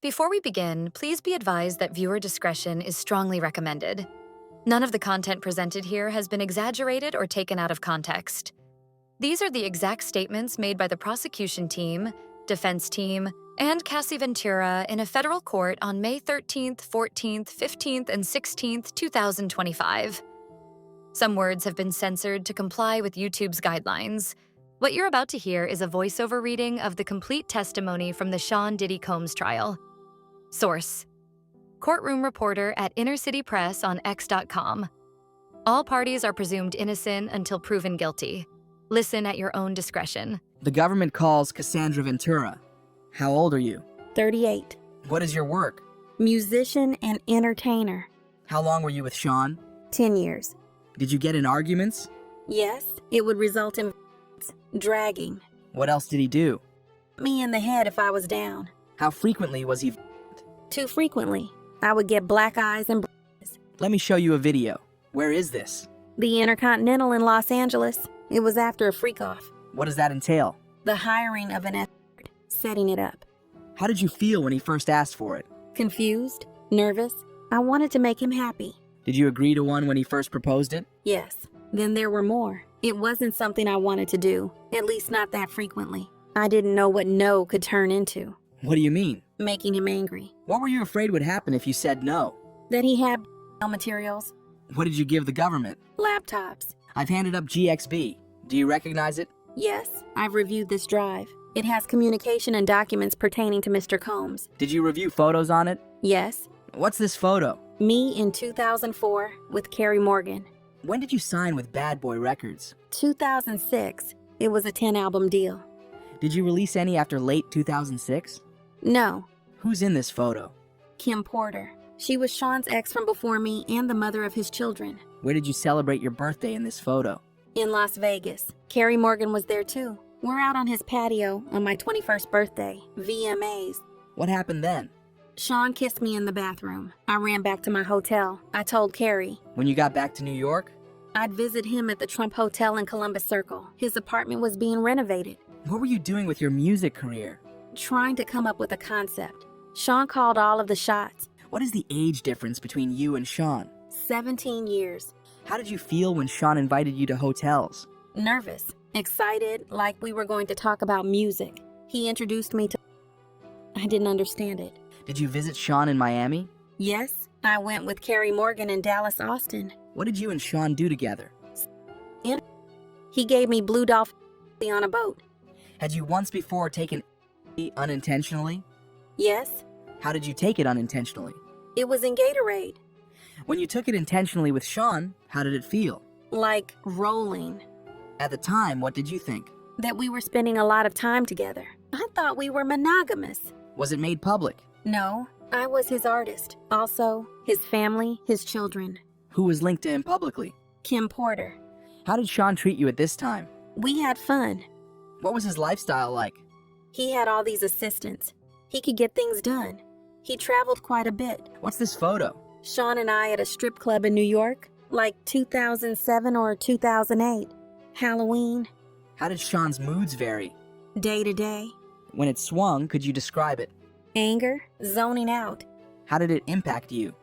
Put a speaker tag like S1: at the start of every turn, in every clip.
S1: Before we begin, please be advised that viewer discretion is strongly recommended. None of the content presented here has been exaggerated or taken out of context. These are the exact statements made by the prosecution team, defense team, and Cassie Ventura in a federal court on May 13th, 14th, 15th, and 16th, 2025. Some words have been censored to comply with YouTube's guidelines. What you're about to hear is a voiceover reading of the complete testimony from the Sean Diddy Combs trial. Source: courtroom reporter at Inner City Press on X.com. All parties are presumed innocent until proven guilty. Listen at your own discretion.
S2: The government calls Cassandra Ventura. How old are you?
S3: 38.
S2: What is your work?
S3: Musician and entertainer.
S2: How long were you with Sean?
S3: 10 years.
S2: Did you get in arguments?
S3: Yes, it would result in dragging.
S2: What else did he do?
S3: Me in the head if I was down.
S2: How frequently was he?
S3: Too frequently. I would get black eyes and
S2: Let me show you a video. Where is this?
S3: the Intercontinental in Los Angeles. It was after a freak-off.
S2: What does that entail?
S3: The hiring of an escort, setting it up.
S2: How did you feel when he first asked for it?
S3: Confused, nervous. I wanted to make him happy.
S2: Did you agree to one when he first proposed it?
S3: Yes. Then there were more. It wasn't something I wanted to do, at least not that frequently. I didn't know what no could turn into.
S2: What do you mean?
S3: Making him angry.
S2: What were you afraid would happen if you said no?
S3: That he had materials,
S2: What did you give the government?
S3: laptops.
S2: I've handed up GXB. Do you recognize it?
S3: Yes, I've reviewed this drive. It has communication and documents pertaining to Mr. Combs.
S2: Did you review photos on it?
S3: Yes.
S2: What's this photo?
S3: Me in 2004 with Carrie Morgan.
S2: When did you sign with Bad Boy Records?
S3: 2006. It was a 10-album deal.
S2: Did you release any after late 2006?
S3: No.
S2: Who's in this photo?
S3: Kim Porter. She was Sean's ex from before me and the mother of his children.
S2: Where did you celebrate your birthday in this photo?
S3: In Las Vegas. Carrie Morgan was there too. We're out on his patio on my 21st birthday. VMAs.
S2: What happened then?
S3: Sean kissed me in the bathroom. I ran back to my hotel. I told Carrie.
S2: When you got back to New York?
S3: I'd visit him at the Trump Hotel in Columbus Circle. His apartment was being renovated.
S2: What were you doing with your music career?
S3: Trying to come up with a concept. Sean called all of the shots.
S2: What is the age difference between you and Sean?
S3: 17 years.
S2: How did you feel when Sean invited you to hotels?
S3: Nervous. Excited, like we were going to talk about music. He introduced me to... I didn't understand it.
S2: Did you visit Sean in Miami?
S3: Yes, I went with Carrie Morgan in Dallas, Austin.
S2: What did you and Sean do together?
S3: He gave me Blue Dolphin on a boat.
S2: Had you once before taken unintentionally?
S3: Yes,
S2: How did you take it unintentionally?
S3: it was in Gatorade.
S2: When you took it intentionally with Sean, how did it feel?
S3: Like rolling.
S2: At the time, what did you think?
S3: That we were spending a lot of time together. I thought we were monogamous.
S2: Was it made public?
S3: No, I was his artist. Also, his family, his children.
S2: Who was linked to him publicly?
S3: Kim Porter.
S2: How did Sean treat you at this time?
S3: We had fun.
S2: What was his lifestyle like?
S3: He had all these assistants. He could get things done. He traveled quite a bit.
S2: What's this photo?
S3: Sean and I at a strip club in New York, like 2007 or 2008. Halloween,
S2: How did Sean's moods vary?
S3: day to day.
S2: When it swung, could you describe it?
S3: Anger, zoning out.
S2: How did it impact you?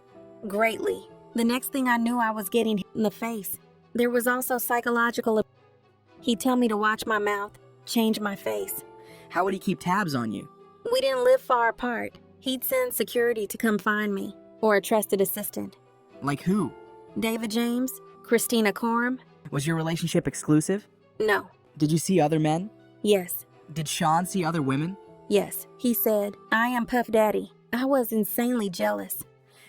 S3: Greatly. The next thing I knew, I was getting hit in the face. There was also psychological. He'd tell me to watch my mouth, change my face.
S2: How would he keep tabs on you?
S3: We didn't live far apart. He'd send security to come find me, or a trusted assistant.
S2: Like who?
S3: David James, Christina Coram.
S2: Was your relationship exclusive?
S3: No.
S2: Did you see other men?
S3: Yes.
S2: Did Sean see other women?
S3: Yes. He said, I am Puff Daddy. I was insanely jealous.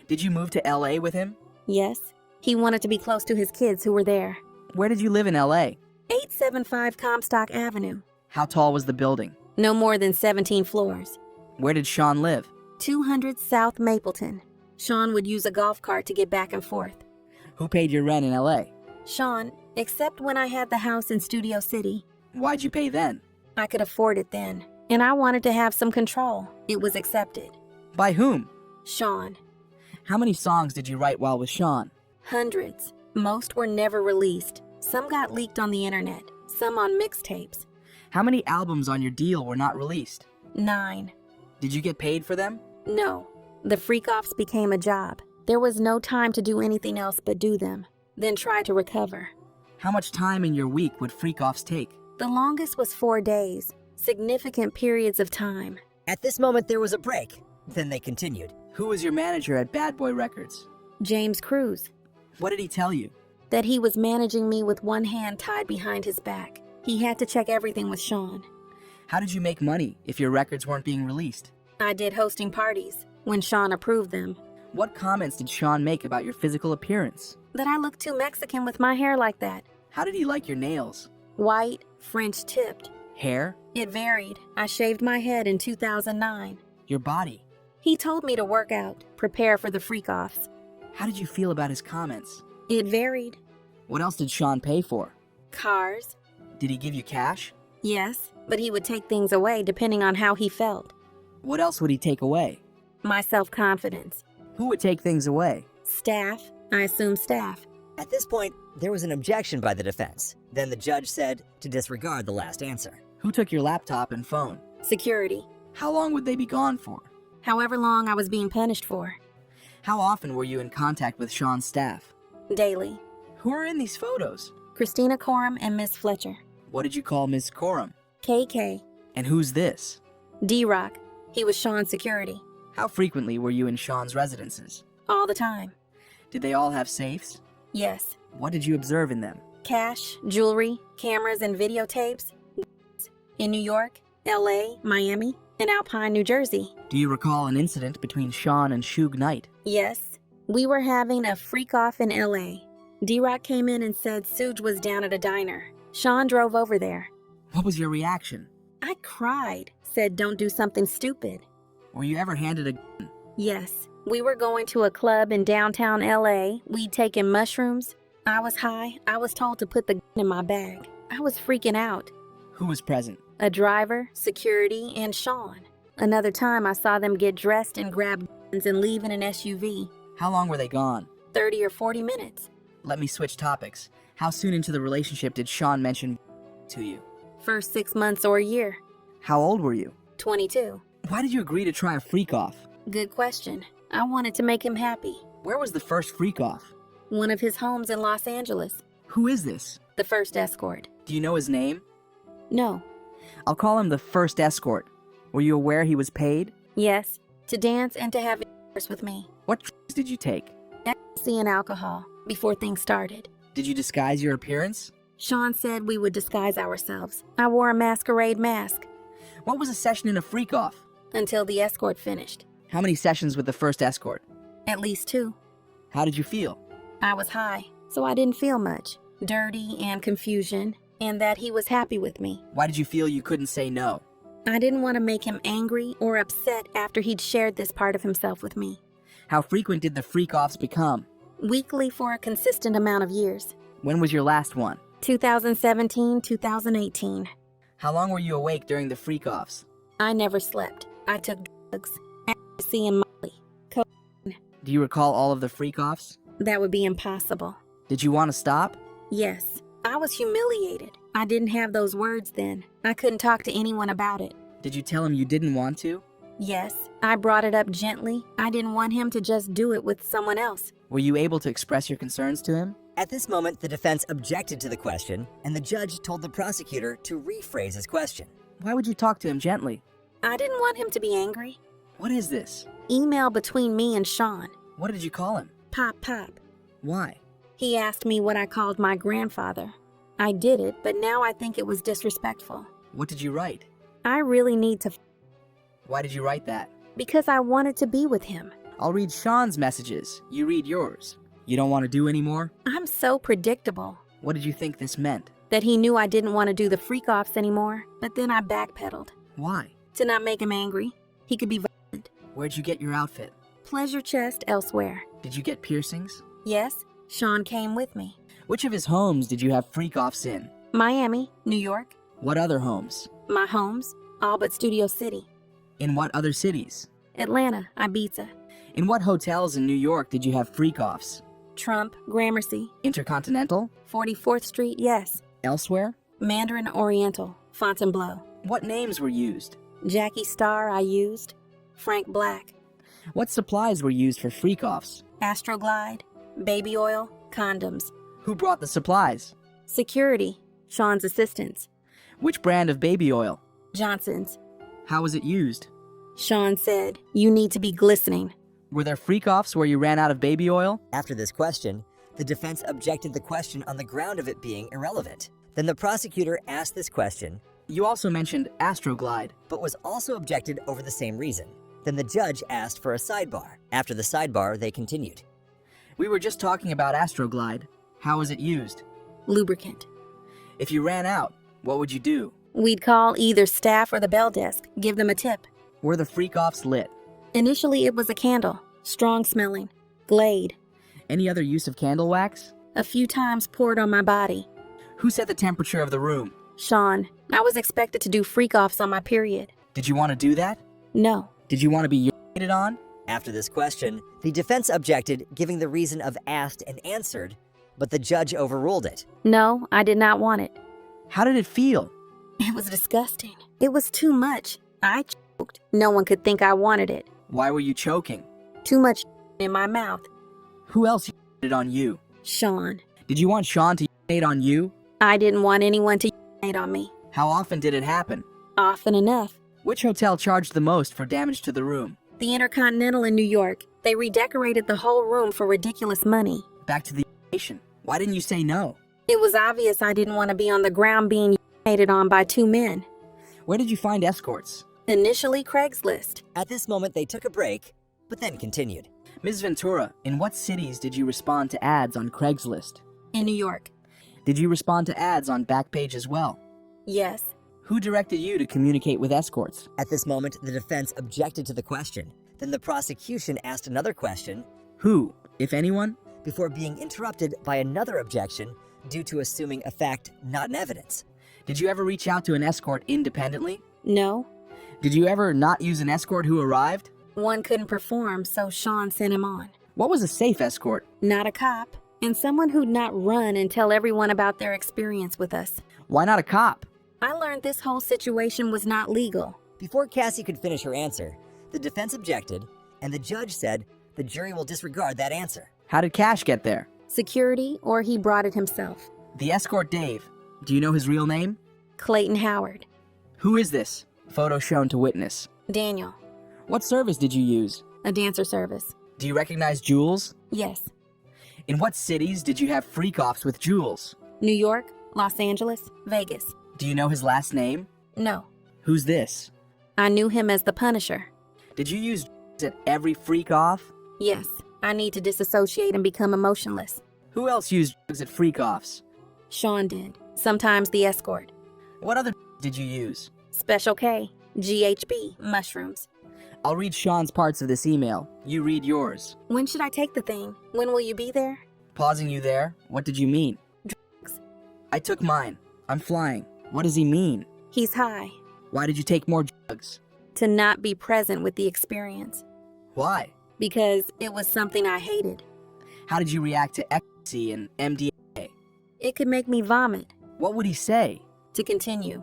S2: Did you move to LA with him?
S3: Yes. He wanted to be close to his kids who were there.
S2: Where did you live in LA?
S3: 875 Comstock Avenue.
S2: How tall was the building?
S3: No more than 17 floors.
S2: Where did Sean live?
S3: 200 South Mapleton. Sean would use a golf cart to get back and forth.
S2: Who paid your rent in LA?
S3: Sean, except when I had the house in Studio City.
S2: Why'd you pay then?
S3: I could afford it then, and I wanted to have some control. It was accepted.
S2: By whom?
S3: Sean.
S2: How many songs did you write while with Sean?
S3: Hundreds. Most were never released. Some got leaked on the internet, some on mixtapes.
S2: How many albums on your deal were not released?
S3: 9.
S2: Did you get paid for them?
S3: No. The freak-offs became a job. There was no time to do anything else but do them, then try to recover.
S2: How much time in your week would freak-offs take?
S3: The longest was 4 days, significant periods of time.
S4: At this moment, there was a break. Then they continued.
S2: Who was your manager at Bad Boy Records?
S3: James Cruz.
S2: What did he tell you?
S3: That he was managing me with one hand tied behind his back. He had to check everything with Sean.
S2: How did you make money if your records weren't being released?
S3: I did hosting parties when Sean approved them.
S2: What comments did Sean make about your physical appearance?
S3: That I looked too Mexican with my hair like that.
S2: How did he like your nails?
S3: White, French tipped.
S2: Hair?
S3: It varied. I shaved my head in 2009.
S2: Your body?
S3: He told me to work out, prepare for the freak-offs.
S2: How did you feel about his comments?
S3: It varied.
S2: What else did Sean pay for?
S3: Cars.
S2: Did he give you cash?
S3: Yes, but he would take things away depending on how he felt.
S2: What else would he take away?
S3: My self-confidence.
S2: Who would take things away?
S3: Staff. I assume staff.
S4: At this point, there was an objection by the defense. Then the judge said to disregard the last answer.
S2: Who took your laptop and phone?
S3: Security.
S2: How long would they be gone for?
S3: However long I was being punished for.
S2: How often were you in contact with Sean's staff?
S3: Daily.
S2: Who are in these photos?
S3: Christina Coram and Miss Fletcher.
S2: What did you call Miss Coram?
S3: KK.
S2: And who's this?
S3: D-Rock. He was Sean's security.
S2: How frequently were you in Sean's residences?
S3: All the time.
S2: Did they all have safes?
S3: Yes.
S2: What did you observe in them?
S3: Cash, jewelry, cameras, and videotapes. In New York, LA, Miami, and Alpine, New Jersey.
S2: Do you recall an incident between Sean and Suge Knight?
S3: Yes. We were having a freak-off in LA. D-Rock came in and said Suge was down at a diner. Sean drove over there.
S2: What was your reaction?
S3: I cried. Said don't do something stupid.
S2: Were you ever handed a gun?
S3: Yes. We were going to a club in downtown LA. We'd taken mushrooms. I was high. I was told to put the gun in my bag. I was freaking out.
S2: Who was present?
S3: A driver, security, and Sean. Another time I saw them get dressed and grab guns and leave in an SUV.
S2: How long were they gone?
S3: 30 or 40 minutes.
S2: Let me switch topics. How soon into the relationship did Sean mention to you?
S3: First 6 months or a year.
S2: How old were you?
S3: 22.
S2: Why did you agree to try a freak-off?
S3: Good question. I wanted to make him happy.
S2: Where was the first freak-off?
S3: One of his homes in Los Angeles.
S2: Who is this?
S3: The first escort.
S2: Do you know his name?
S3: No.
S2: I'll call him the first escort. Were you aware he was paid?
S3: Yes. To dance and to have intercourse with me.
S2: What drugs did you take?
S3: Ecstasy and alcohol before things started.
S2: Did you disguise your appearance?
S3: Sean said we would disguise ourselves. I wore a masquerade mask.
S2: What was a session in a freak-off?
S3: Until the escort finished.
S2: How many sessions with the first escort?
S3: At least 2.
S2: How did you feel?
S3: I was high, so I didn't feel much. Dirty and confusion, and that he was happy with me.
S2: Why did you feel you couldn't say no?
S3: I didn't want to make him angry or upset after he'd shared this part of himself with me.
S2: How frequent did the freak-offs become?
S3: Weekly for a consistent amount of years.
S2: When was your last one?
S3: 2017, 2018.
S2: How long were you awake during the freak-offs?
S3: I never slept. I took drugs, ecstasy and Molly.
S2: Do you recall all of the freak-offs?
S3: That would be impossible.
S2: Did you want to stop?
S3: Yes. I was humiliated. I didn't have those words then. I couldn't talk to anyone about it.
S2: Did you tell him you didn't want to?
S3: Yes. I brought it up gently. I didn't want him to just do it with someone else.
S2: Were you able to express your concerns to him?
S4: At this moment, the defense objected to the question, and the judge told the prosecutor to rephrase his question.
S2: Why would you talk to him gently?
S3: I didn't want him to be angry.
S2: What is this?
S3: Email between me and Sean.
S2: What did you call him?
S3: Pop, Pop.
S2: Why?
S3: He asked me what I called my grandfather. I did it, but now I think it was disrespectful.
S2: What did you write?
S3: I really need to.
S2: Why did you write that?
S3: Because I wanted to be with him.
S2: I'll read Sean's messages. You read yours. You don't want to do any more?
S3: I'm so predictable.
S2: What did you think this meant?
S3: That he knew I didn't want to do the freak-offs anymore, but then I backpedaled.
S2: Why?
S3: To not make him angry. He could be violent.
S2: Where'd you get your outfit?
S3: Pleasure chest elsewhere.
S2: Did you get piercings?
S3: Yes, Sean came with me.
S2: Which of his homes did you have freak-offs in?
S3: Miami, New York.
S2: What other homes?
S3: My homes, all but Studio City.
S2: In what other cities?
S3: Atlanta, Ibiza.
S2: In what hotels in New York did you have freak-offs?
S3: Trump, Gramercy.
S2: Intercontinental?
S3: 44th Street, yes.
S2: Elsewhere?
S3: Mandarin Oriental, Fontainebleau.
S2: What names were used?
S3: Jackie Starr I used. Frank Black.
S2: What supplies were used for freak-offs?
S3: Astroglide, baby oil, condoms.
S2: Who brought the supplies?
S3: Security, Sean's assistants.
S2: Which brand of baby oil?
S3: Johnson's.
S2: How was it used?
S3: Sean said, "You need to be glistening."
S2: Were there freak-offs where you ran out of baby oil?
S4: After this question, the defense objected the question on the ground of it being irrelevant. Then the prosecutor asked this question,
S2: You also mentioned Astroglide.
S4: but was also objected over the same reason. Then the judge asked for a sidebar. After the sidebar, they continued.
S2: We were just talking about Astroglide. How was it used?
S3: Lubricant.
S2: If you ran out, what would you do?
S3: We'd call either staff or the bell desk, give them a tip.
S2: Were the freak-offs lit?
S3: Initially, it was a candle, strong smelling, Glade.
S2: Any other use of candle wax?
S3: A few times poured on my body.
S2: Who set the temperature of the room?
S3: Sean, I was expected to do freak-offs on my period.
S2: Did you want to do that?
S3: No.
S2: Did you want to be urinated on?
S4: After this question, the defense objected, giving the reason of asked and answered, but the judge overruled it.
S3: No, I did not want it.
S2: How did it feel?
S3: It was disgusting. It was too much. I choked. No one could think I wanted it.
S2: Why were you choking?
S3: Too much in my mouth.
S2: Who else urinated on you?
S3: Sean.
S2: Did you want Sean to urinate on you?
S3: I didn't want anyone to urinate on me.
S2: How often did it happen?
S3: Often enough.
S2: Which hotel charged the most for damage to the room?
S3: The Intercontinental in New York. They redecorated the whole room for ridiculous money.
S2: Back to the urination. Why didn't you say no?
S3: It was obvious I didn't want to be on the ground being urinated on by two men.
S2: Where did you find escorts?
S3: Initially, Craigslist.
S4: At this moment, they took a break, but then continued.
S2: Ms. Ventura, in what cities did you respond to ads on Craigslist?
S3: In New York.
S2: Did you respond to ads on Backpage as well?
S3: Yes.
S2: Who directed you to communicate with escorts?
S4: At this moment, the defense objected to the question. Then the prosecution asked another question
S2: Who, if anyone?
S4: before being interrupted by another objection due to assuming a fact not in evidence.
S2: Did you ever reach out to an escort independently?
S3: No.
S2: Did you ever not use an escort who arrived?
S3: One couldn't perform, so Sean sent him on.
S2: What was a safe escort?
S3: Not a cop, and someone who'd not run and tell everyone about their experience with us.
S2: Why not a cop?
S3: I learned this whole situation was not legal.
S4: Before Cassie could finish her answer, the defense objected, and the judge said the jury will disregard that answer.
S2: How did Cash get there?
S3: Security, or he brought it himself.
S2: The escort Dave. Do you know his real name?
S3: Clayton Howard.
S2: Who is this? Photo shown to witness.
S3: Daniel.
S2: What service did you use?
S3: A dancer service.
S2: Do you recognize Jules?
S3: Yes.
S2: In what cities did you have freak-offs with Jules?
S3: New York, Los Angeles, Vegas.
S2: Do you know his last name?
S3: No.
S2: Who's this?
S3: I knew him as the Punisher.
S2: Did you use Jules at every freak-off?
S3: Yes. I need to disassociate and become emotionless.
S2: Who else used drugs at freak-offs?
S3: Sean did. Sometimes the escort.
S2: What other did you use?
S3: Special K, GHB, mushrooms.
S2: I'll read Sean's parts of this email. You read yours.
S3: When should I take the thing? When will you be there?
S2: Pausing you there, what did you mean?
S3: Drugs.
S2: I took mine. I'm flying. What does he mean?
S3: He's high.
S2: Why did you take more drugs?
S3: To not be present with the experience.
S2: Why?
S3: Because it was something I hated.
S2: How did you react to ecstasy and MDMA?
S3: It could make me vomit.
S2: What would he say?
S3: To continue.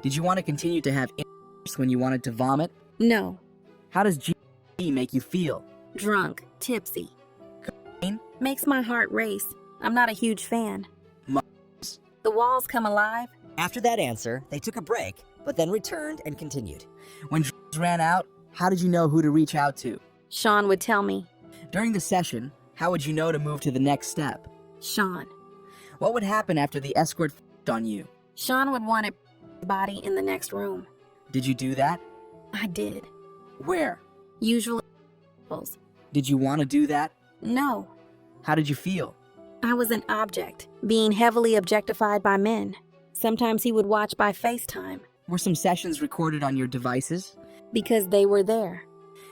S2: Did you want to continue to have intercourse when you wanted to vomit?
S3: No.
S2: How does GHB make you feel?
S3: Drunk. Tipsy.
S2: Cocaine?
S3: Makes my heart race. I'm not a huge fan.
S2: Mushrooms?
S3: The walls come alive.
S4: After that answer, they took a break, but then returned and continued.
S2: When drugs ran out, how did you know who to reach out to?
S3: Sean would tell me.
S2: During the session, how would you know to move to the next step?
S3: Sean.
S2: What would happen after the escort f***ed on you?
S3: Sean would want a body in the next room.
S2: Did you do that?
S3: I did.
S2: Where?
S3: Usually.
S2: Did you want to do that?
S3: No.
S2: How did you feel?
S3: I was an object, being heavily objectified by men. Sometimes he would watch by FaceTime.
S2: Were some sessions recorded on your devices?
S3: Because they were there.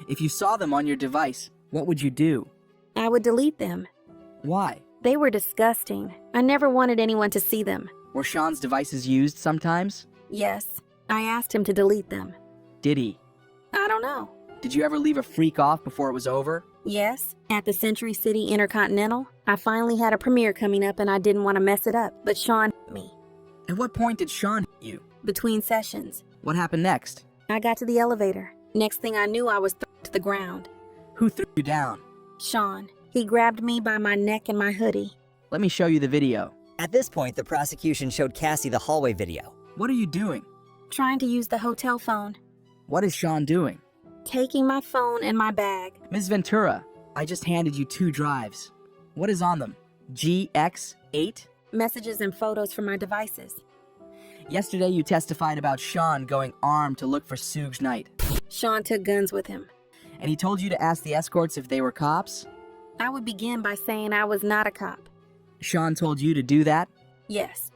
S2: If you saw them on your device, what would you do?
S3: I would delete them.
S2: Why?
S3: They were disgusting. I never wanted anyone to see them.
S2: Were Sean's devices used sometimes?
S3: Yes. I asked him to delete them.
S2: Did he?
S3: I don't know.
S2: Did you ever leave a freak off before it was over?
S3: Yes. At the Century City Intercontinental, I finally had a premiere coming up and I didn't want to mess it up, but Sean hit me.
S2: At what point did Sean hit you?
S3: Between sessions.
S2: What happened next?
S3: I got to the elevator. Next thing I knew, I was thrown to the ground.
S2: Who threw you down?
S3: Sean. He grabbed me by my neck and my hoodie.
S2: Let me show you the video.
S4: At this point, the prosecution showed Cassie the hallway video.
S2: What are you doing?
S3: Trying to use the hotel phone.
S2: What is Sean doing?
S3: Taking my phone and my bag.
S2: Ms. Ventura, I just handed you 2 drives. What is on them? GX8?
S3: Messages and photos from my devices.
S2: Yesterday you testified about Sean going armed to look for Suge Knight.
S3: Sean took guns with him.
S2: And he told you to ask the escorts if they were cops?
S3: I would begin by saying I was not a cop.
S2: Sean told you to do that?
S3: Yes.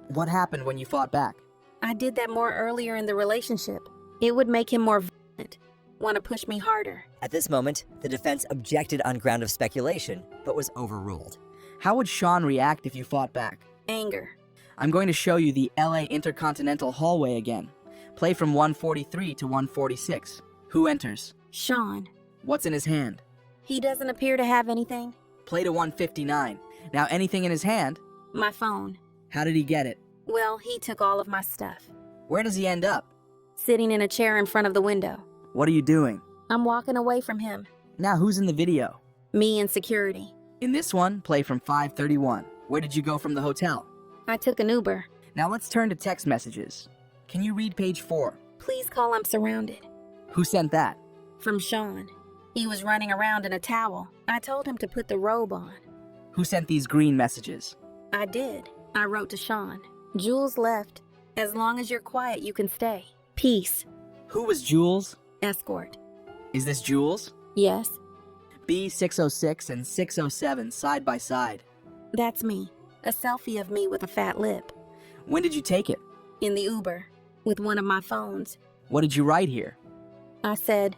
S2: What happened when you fought back?
S3: I did that more earlier in the relationship. It would make him more violent, want to push me harder.
S4: At this moment, the defense objected on ground of speculation, but was overruled.
S2: How would Sean react if you fought back?
S3: Anger.
S2: I'm going to show you the LA Intercontinental hallway again. Play from 143 to 146. Who enters?
S3: Sean.
S2: What's in his hand?
S3: He doesn't appear to have anything.
S2: Play to 159. Now anything in his hand?
S3: My phone.
S2: How did he get it?
S3: Well, he took all of my stuff.
S2: Where does he end up?
S3: Sitting in a chair in front of the window.
S2: What are you doing?
S3: I'm walking away from him.
S2: Now who's in the video?
S3: Me and security.
S2: In this one, play from 531. Where did you go from the hotel?
S3: I took an Uber.
S2: Now let's turn to text messages. Can you read page 4?
S3: Please call I'm surrounded.
S2: Who sent that?
S3: From Sean. He was running around in a towel. I told him to put the robe on.
S2: Who sent these green messages?
S3: I did. I wrote to Sean. Jules left. As long as you're quiet, you can stay. Peace.
S2: Who was Jules?
S3: Escort.
S2: Is this Jules?
S3: Yes,
S2: B606 and 607 side by side.
S3: that's me. A selfie of me with a fat lip.
S2: When did you take it?
S3: In the Uber. With one of my phones.
S2: What did you write here?
S3: I said,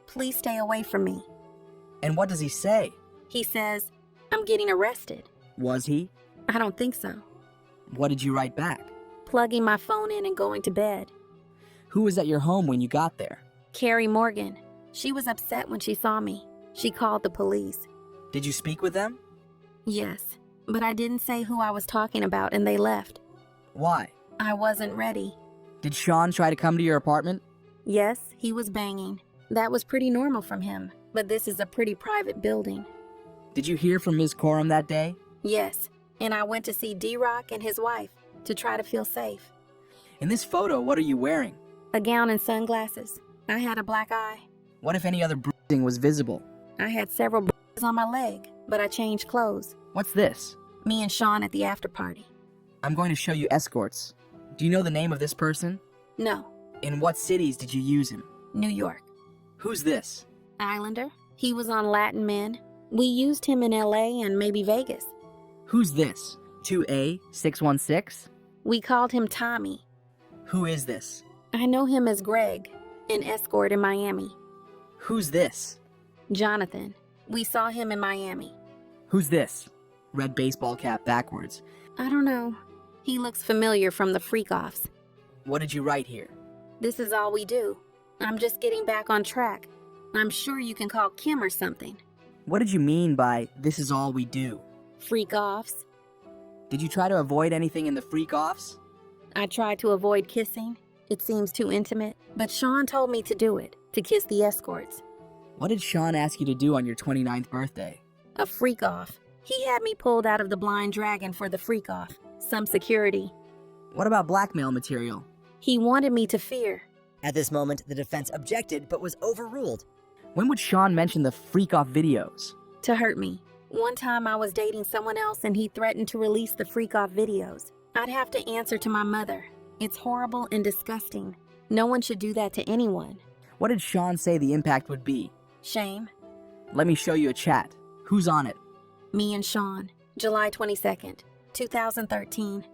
S3: please stay away from me.
S2: And what does he say?
S3: He says, I'm getting arrested.
S2: Was he?
S3: I don't think so.
S2: What did you write back?
S3: Plugging my phone in and going to bed.
S2: Who was at your home when you got there?
S3: Carrie Morgan. She was upset when she saw me. She called the police.
S2: Did you speak with them?
S3: Yes, but I didn't say who I was talking about and they left.
S2: Why?
S3: I wasn't ready.
S2: Did Sean try to come to your apartment?
S3: Yes, he was banging. That was pretty normal from him, but this is a pretty private building.
S2: Did you hear from Ms. Coram that day?
S3: Yes, and I went to see D-Rock and his wife to try to feel safe.
S2: In this photo, what are you wearing?
S3: A gown and sunglasses. I had a black eye.
S2: What if any other bruising was visible?
S3: I had several bruises on my leg, but I changed clothes.
S2: What's this?
S3: Me and Sean at the after party.
S2: I'm going to show you escorts. Do you know the name of this person?
S3: No,
S2: In what cities did you use him?
S3: New York.
S2: Who's this?
S3: Islander. He was on Latin Men. We used him in LA and maybe Vegas.
S2: Who's this? 2A616?
S3: We called him Tommy.
S2: Who is this?
S3: I know him as Greg, an escort in Miami.
S2: Who's this?
S3: Jonathan. We saw him in Miami.
S2: Who's this? Red baseball cap backwards.
S3: I don't know. He looks familiar from the freak-offs.
S2: What did you write here?
S3: This is all we do. I'm just getting back on track. I'm sure you can call Kim or something.
S2: What did you mean by this is all we do?
S3: Freak-offs.
S2: Did you try to avoid anything in the freak-offs?
S3: I tried to avoid kissing. It seems too intimate. But Sean told me to do it, to kiss the escorts.
S2: What did Sean ask you to do on your 29th birthday?
S3: A freak-off. He had me pulled out of the Blind Dragon for the freak-off. Some security.
S2: What about blackmail material?
S3: He wanted me to fear.
S4: At this moment, the defense objected but was overruled.
S2: When would Sean mention the freak-off videos?
S3: To hurt me. One time I was dating someone else and he threatened to release the freak-off videos. I'd have to answer to my mother. It's horrible and disgusting. No one should do that to anyone.
S2: What did Sean say the impact would be?
S3: Shame.
S2: Let me show you a chat. Who's on it?
S3: Me and Sean. July 22nd, 2013.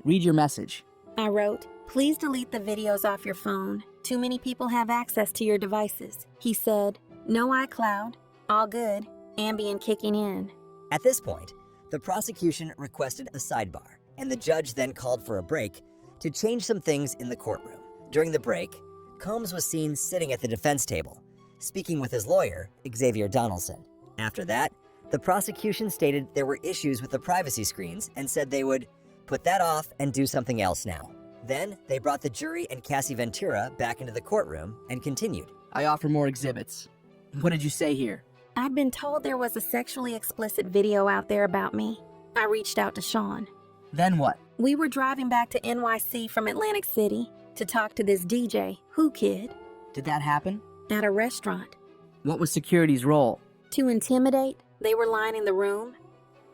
S2: Read your message.
S3: I wrote, please delete the videos off your phone. Too many people have access to your devices. He said, no iCloud. All good. Ambien kicking in.
S4: At this point, the prosecution requested a sidebar, and the judge then called for a break to change some things in the courtroom. During the break, Combs was seen sitting at the defense table, speaking with his lawyer, Xavier Donaldson. After that, the prosecution stated there were issues with the privacy screens and said they would put that off and do something else now. Then, they brought the jury and Cassie Ventura back into the courtroom and continued.
S2: I offer more exhibits. What did you say here?
S3: I'd been told there was a sexually explicit video out there about me. I reached out to Sean.
S2: Then what?
S3: We were driving back to NYC from Atlantic City to talk to this DJ, Who Kid,
S2: Did that happen?
S3: at a restaurant.
S2: What was security's role?
S3: To intimidate, they were lining the room.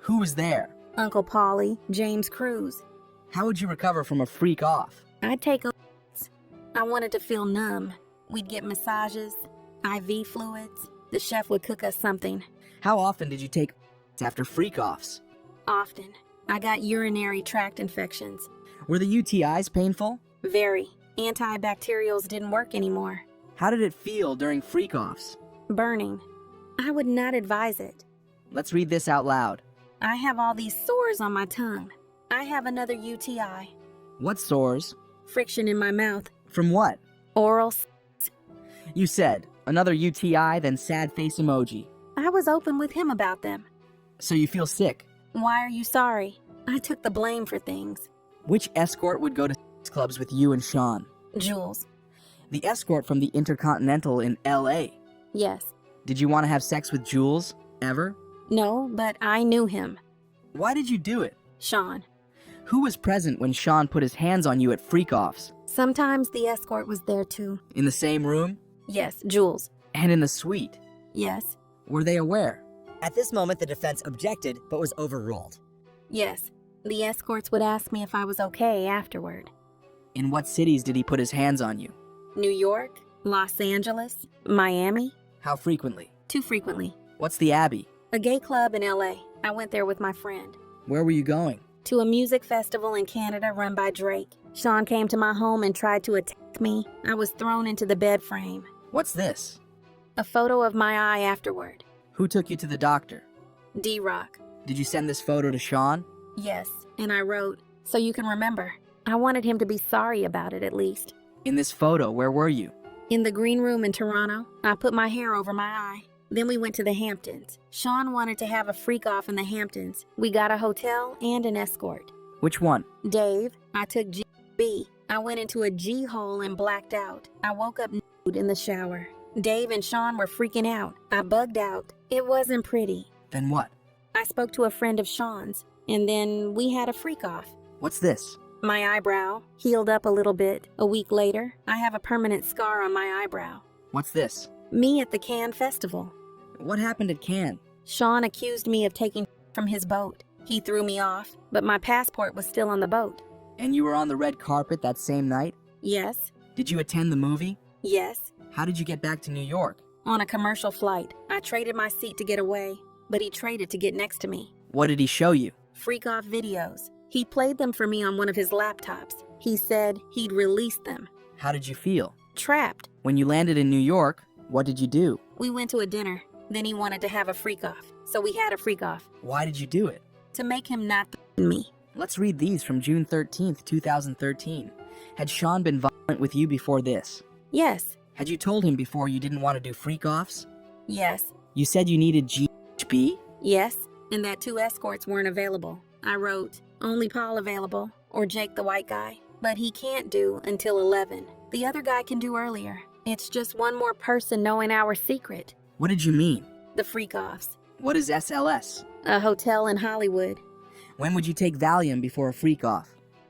S2: Who was there?
S3: Uncle Paulie, James Cruz.
S2: How would you recover from a freak off?
S3: I'd take a... I wanted to feel numb. We'd get massages, IV fluids. The chef would cook us something.
S2: How often did you take after freak offs?
S3: Often. I got urinary tract infections.
S2: Were the UTIs painful?
S3: Very. Antibacterials didn't work anymore.
S2: How did it feel during freak offs?
S3: Burning. I would not advise it.
S2: Let's read this out loud.
S3: I have all these sores on my tongue. I have another UTI.
S2: What sores?
S3: Friction in my mouth.
S2: From what?
S3: Oral.
S2: You said another UTI, then sad face emoji.
S3: I was open with him about them.
S2: So you feel sick.
S3: Why are you sorry? I took the blame for things.
S2: Which escort would go to clubs with you and Sean?
S3: Jules.
S2: The escort from the Intercontinental in LA.
S3: Yes.
S2: Did you want to have sex with Jules? Ever?
S3: No, but I knew him.
S2: Why did you do it?
S3: Sean.
S2: Who was present when Sean put his hands on you at freak offs?
S3: Sometimes the escort was there too.
S2: In the same room?
S3: Yes, Jules.
S2: And in the suite?
S3: Yes.
S2: Were they aware?
S4: At this moment, the defense objected but was overruled.
S3: Yes. The escorts would ask me if I was okay afterward.
S2: In what cities did he put his hands on you?
S3: New York, Los Angeles, Miami.
S2: How frequently?
S3: Too frequently.
S2: What's the Abbey?
S3: A gay club in LA. I went there with my friend.
S2: Where were you going?
S3: To a music festival in Canada run by Drake. Sean came to my home and tried to attack me. I was thrown into the bed frame.
S2: What's this?
S3: A photo of my eye afterward.
S2: Who took you to the doctor?
S3: D-Rock.
S2: Did you send this photo to Sean?
S3: Yes, and I wrote, so you can remember. I wanted him to be sorry about it at least.
S2: In this photo, where were you?
S3: In the green room in Toronto, I put my hair over my eye. Then we went to the Hamptons. Sean wanted to have a freak off in the Hamptons. We got a hotel and an escort.
S2: Which one?
S3: Dave, I took GB. I went into a G hole and blacked out. I woke up nude in the shower. Dave and Sean were freaking out. I bugged out. It wasn't pretty.
S2: Then what?
S3: I spoke to a friend of Sean's, and then we had a freak off.
S2: What's this?
S3: My eyebrow healed up a little bit. A week later, I have a permanent scar on my eyebrow.
S2: What's this?
S3: Me at the Cannes Festival.
S2: What happened at Cannes?
S3: Sean accused me of taking from his boat. He threw me off, but my passport was still on the boat.
S2: And you were on the red carpet that same night?
S3: Yes.
S2: Did you attend the movie?
S3: Yes.
S2: How did you get back to New York?
S3: On a commercial flight. I traded my seat to get away, but he traded to get next to me.
S2: What did he show you?
S3: Freak off videos. He played them for me on one of his laptops. He said he'd release them.
S2: How did you feel?
S3: Trapped.
S2: When you landed in New York, what did you do?
S3: We went to a dinner. Then he wanted to have a freak off, so we had a freak off.
S2: Why did you do it?
S3: To make him not me.
S2: Let's read these from June 13th, 2013. Had Sean been violent with you before this?
S3: Yes.
S2: Had you told him before you didn't want to do freak offs?
S3: Yes.
S2: You said you needed GHB?
S3: Yes. And that 2 escorts weren't available. I wrote, only Paul available, or Jake the white guy. But he can't do until 11. The other guy can do earlier. It's just one more person knowing our secret.
S2: What did you mean?
S3: The freak offs.
S2: What is SLS?
S3: A hotel in Hollywood.
S2: When would you take Valium before a freak off?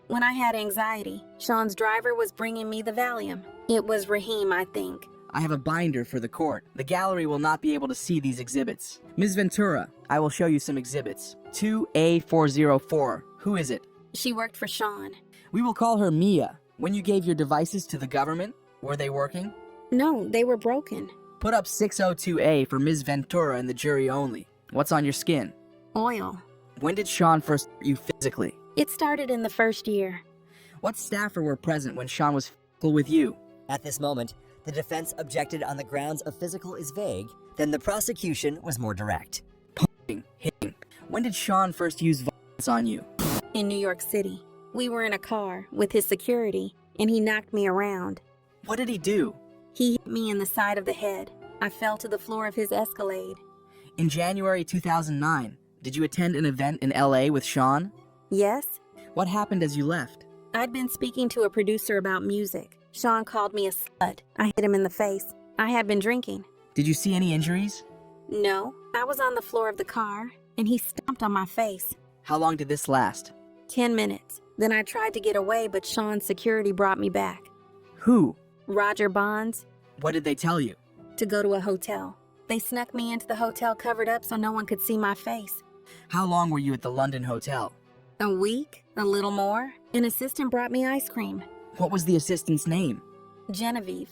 S3: When I had anxiety, Sean's driver was bringing me the Valium. It was Raheem, I think.
S2: I have a binder for the court. The gallery will not be able to see these exhibits. Ms. Ventura, I will show you some exhibits. 2A404. Who is it?
S3: She worked for Sean.
S2: We will call her Mia. When you gave your devices to the government, were they working?
S3: No, they were broken.
S2: Put up 602A for Ms. Ventura and the jury only. What's on your skin?
S3: Oil.
S2: When did Sean first hurt you physically?
S3: It started in the first year.
S2: What staffer were present when Sean was physical with you?
S4: At this moment, the defense objected on the grounds of physical is vague, then the prosecution was more direct.
S2: Punching, hitting. When did Sean first use violence on you?
S3: In New York City. We were in a car with his security, and he knocked me around.
S2: What did he do?
S3: He hit me in the side of the head. I fell to the floor of his Escalade.
S2: In January 2009, did you attend an event in LA with Sean?
S3: Yes?
S2: What happened as you left?
S3: I'd been speaking to a producer about music. Sean called me a slut. I hit him in the face. I had been drinking.
S2: Did you see any injuries?
S3: No, I was on the floor of the car, and he stomped on my face.
S2: How long did this last?
S3: 10 minutes. Then I tried to get away, but Sean's security brought me back.
S2: Who?
S3: Roger Bonds,
S2: What did they tell you?
S3: to go to a hotel. They snuck me into the hotel covered up so no one could see my face.
S2: How long were you at the London hotel?
S3: A week? A little more? An assistant brought me ice cream.
S2: What was the assistant's name?
S3: Genevieve.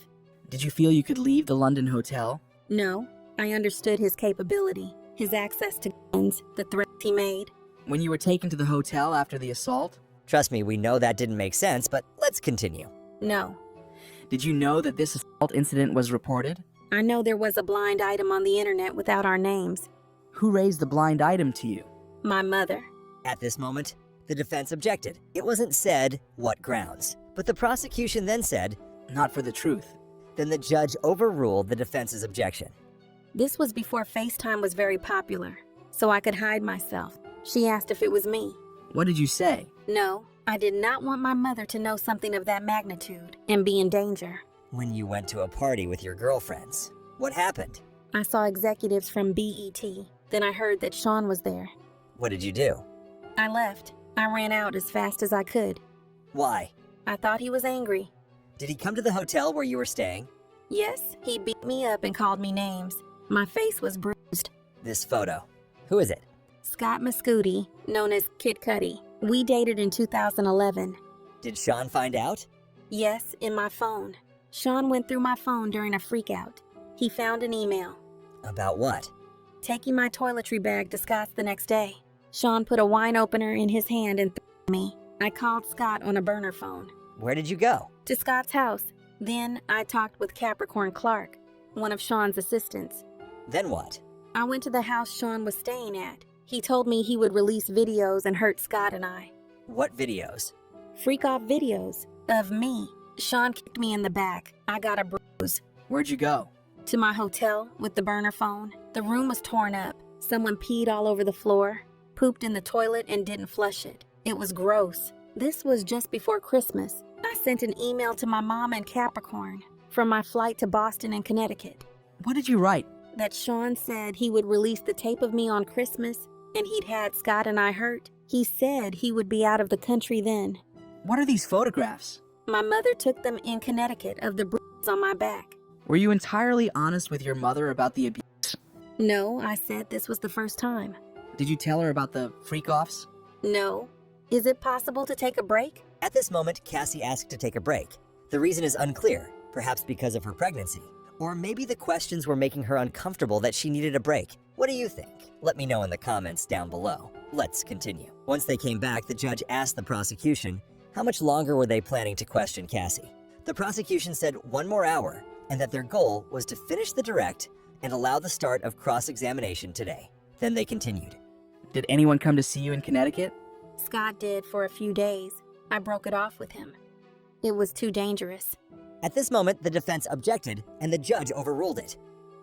S2: Did you feel you could leave the London hotel?
S3: No, I understood his capability, his access to guns, the threats he made.
S2: When you were taken to the hotel after the assault?
S4: Trust me, we know that didn't make sense, but let's continue.
S3: No.
S2: Did you know that this assault incident was reported?
S3: I know there was a blind item on the internet without our names.
S2: Who raised the blind item to you?
S3: My mother.
S4: At this moment, the defense objected. It wasn't said what grounds, but the prosecution then said,
S2: Not for the truth.
S4: then the judge overruled the defense's objection.
S3: This was before FaceTime was very popular, so I could hide myself. She asked if it was me.
S2: What did you say?
S3: No, I did not want my mother to know something of that magnitude and be in danger.
S4: When you went to a party with your girlfriends, what happened?
S3: I saw executives from BET. Then I heard that Sean was there.
S4: What did you do?
S3: I left. I ran out as fast as I could.
S4: Why?
S3: I thought he was angry.
S4: Did he come to the hotel where you were staying?
S3: Yes, he beat me up and called me names. My face was bruised.
S4: This photo. Who is it?
S3: Scott Mascuti, known as Kid Cudi. We dated in 2011.
S4: Did Sean find out?
S3: Yes, in my phone. Sean went through my phone during a freakout. He found an email.
S4: About what?
S3: Taking my toiletry bag to Scott's the next day. Sean put a wine opener in his hand and threw me. I called Scott on a burner phone.
S4: Where did you go?
S3: To Scott's house. Then I talked with Capricorn Clark, one of Sean's assistants.
S4: Then what?
S3: I went to the house Sean was staying at. He told me he would release videos and hurt Scott and I.
S4: What videos?
S3: Freak-off videos of me. Sean kicked me in the back. I got a bruise.
S2: Where'd you go?
S3: To my hotel with the burner phone. The room was torn up. Someone peed all over the floor, pooped in the toilet, and didn't flush it. It was gross. This was just before Christmas. I sent an email to my mom in Capricorn from my flight to Boston and Connecticut.
S2: What did you write?
S3: That Sean said he would release the tape of me on Christmas and he'd had Scott and I hurt. He said he would be out of the country then.
S2: What are these photographs?
S3: My mother took them in Connecticut of the bruises on my back.
S2: Were you entirely honest with your mother about the abuse?
S3: No, I said this was the first time.
S2: Did you tell her about the freak-offs?
S3: No. Is it possible to take a break?
S4: At this moment, Cassie asked to take a break. The reason is unclear, perhaps because of her pregnancy. Or maybe the questions were making her uncomfortable that she needed a break. What do you think? Let me know in the comments down below. Let's continue. Once they came back, the judge asked the prosecution, how much longer were they planning to question Cassie? The prosecution said 1 more hour, and that their goal was to finish the direct and allow the start of cross-examination today. Then they continued.
S2: Did anyone come to see you in Connecticut?
S3: Scott did for a few days. I broke it off with him. It was too dangerous.
S4: At this moment, the defense objected, and the judge overruled it.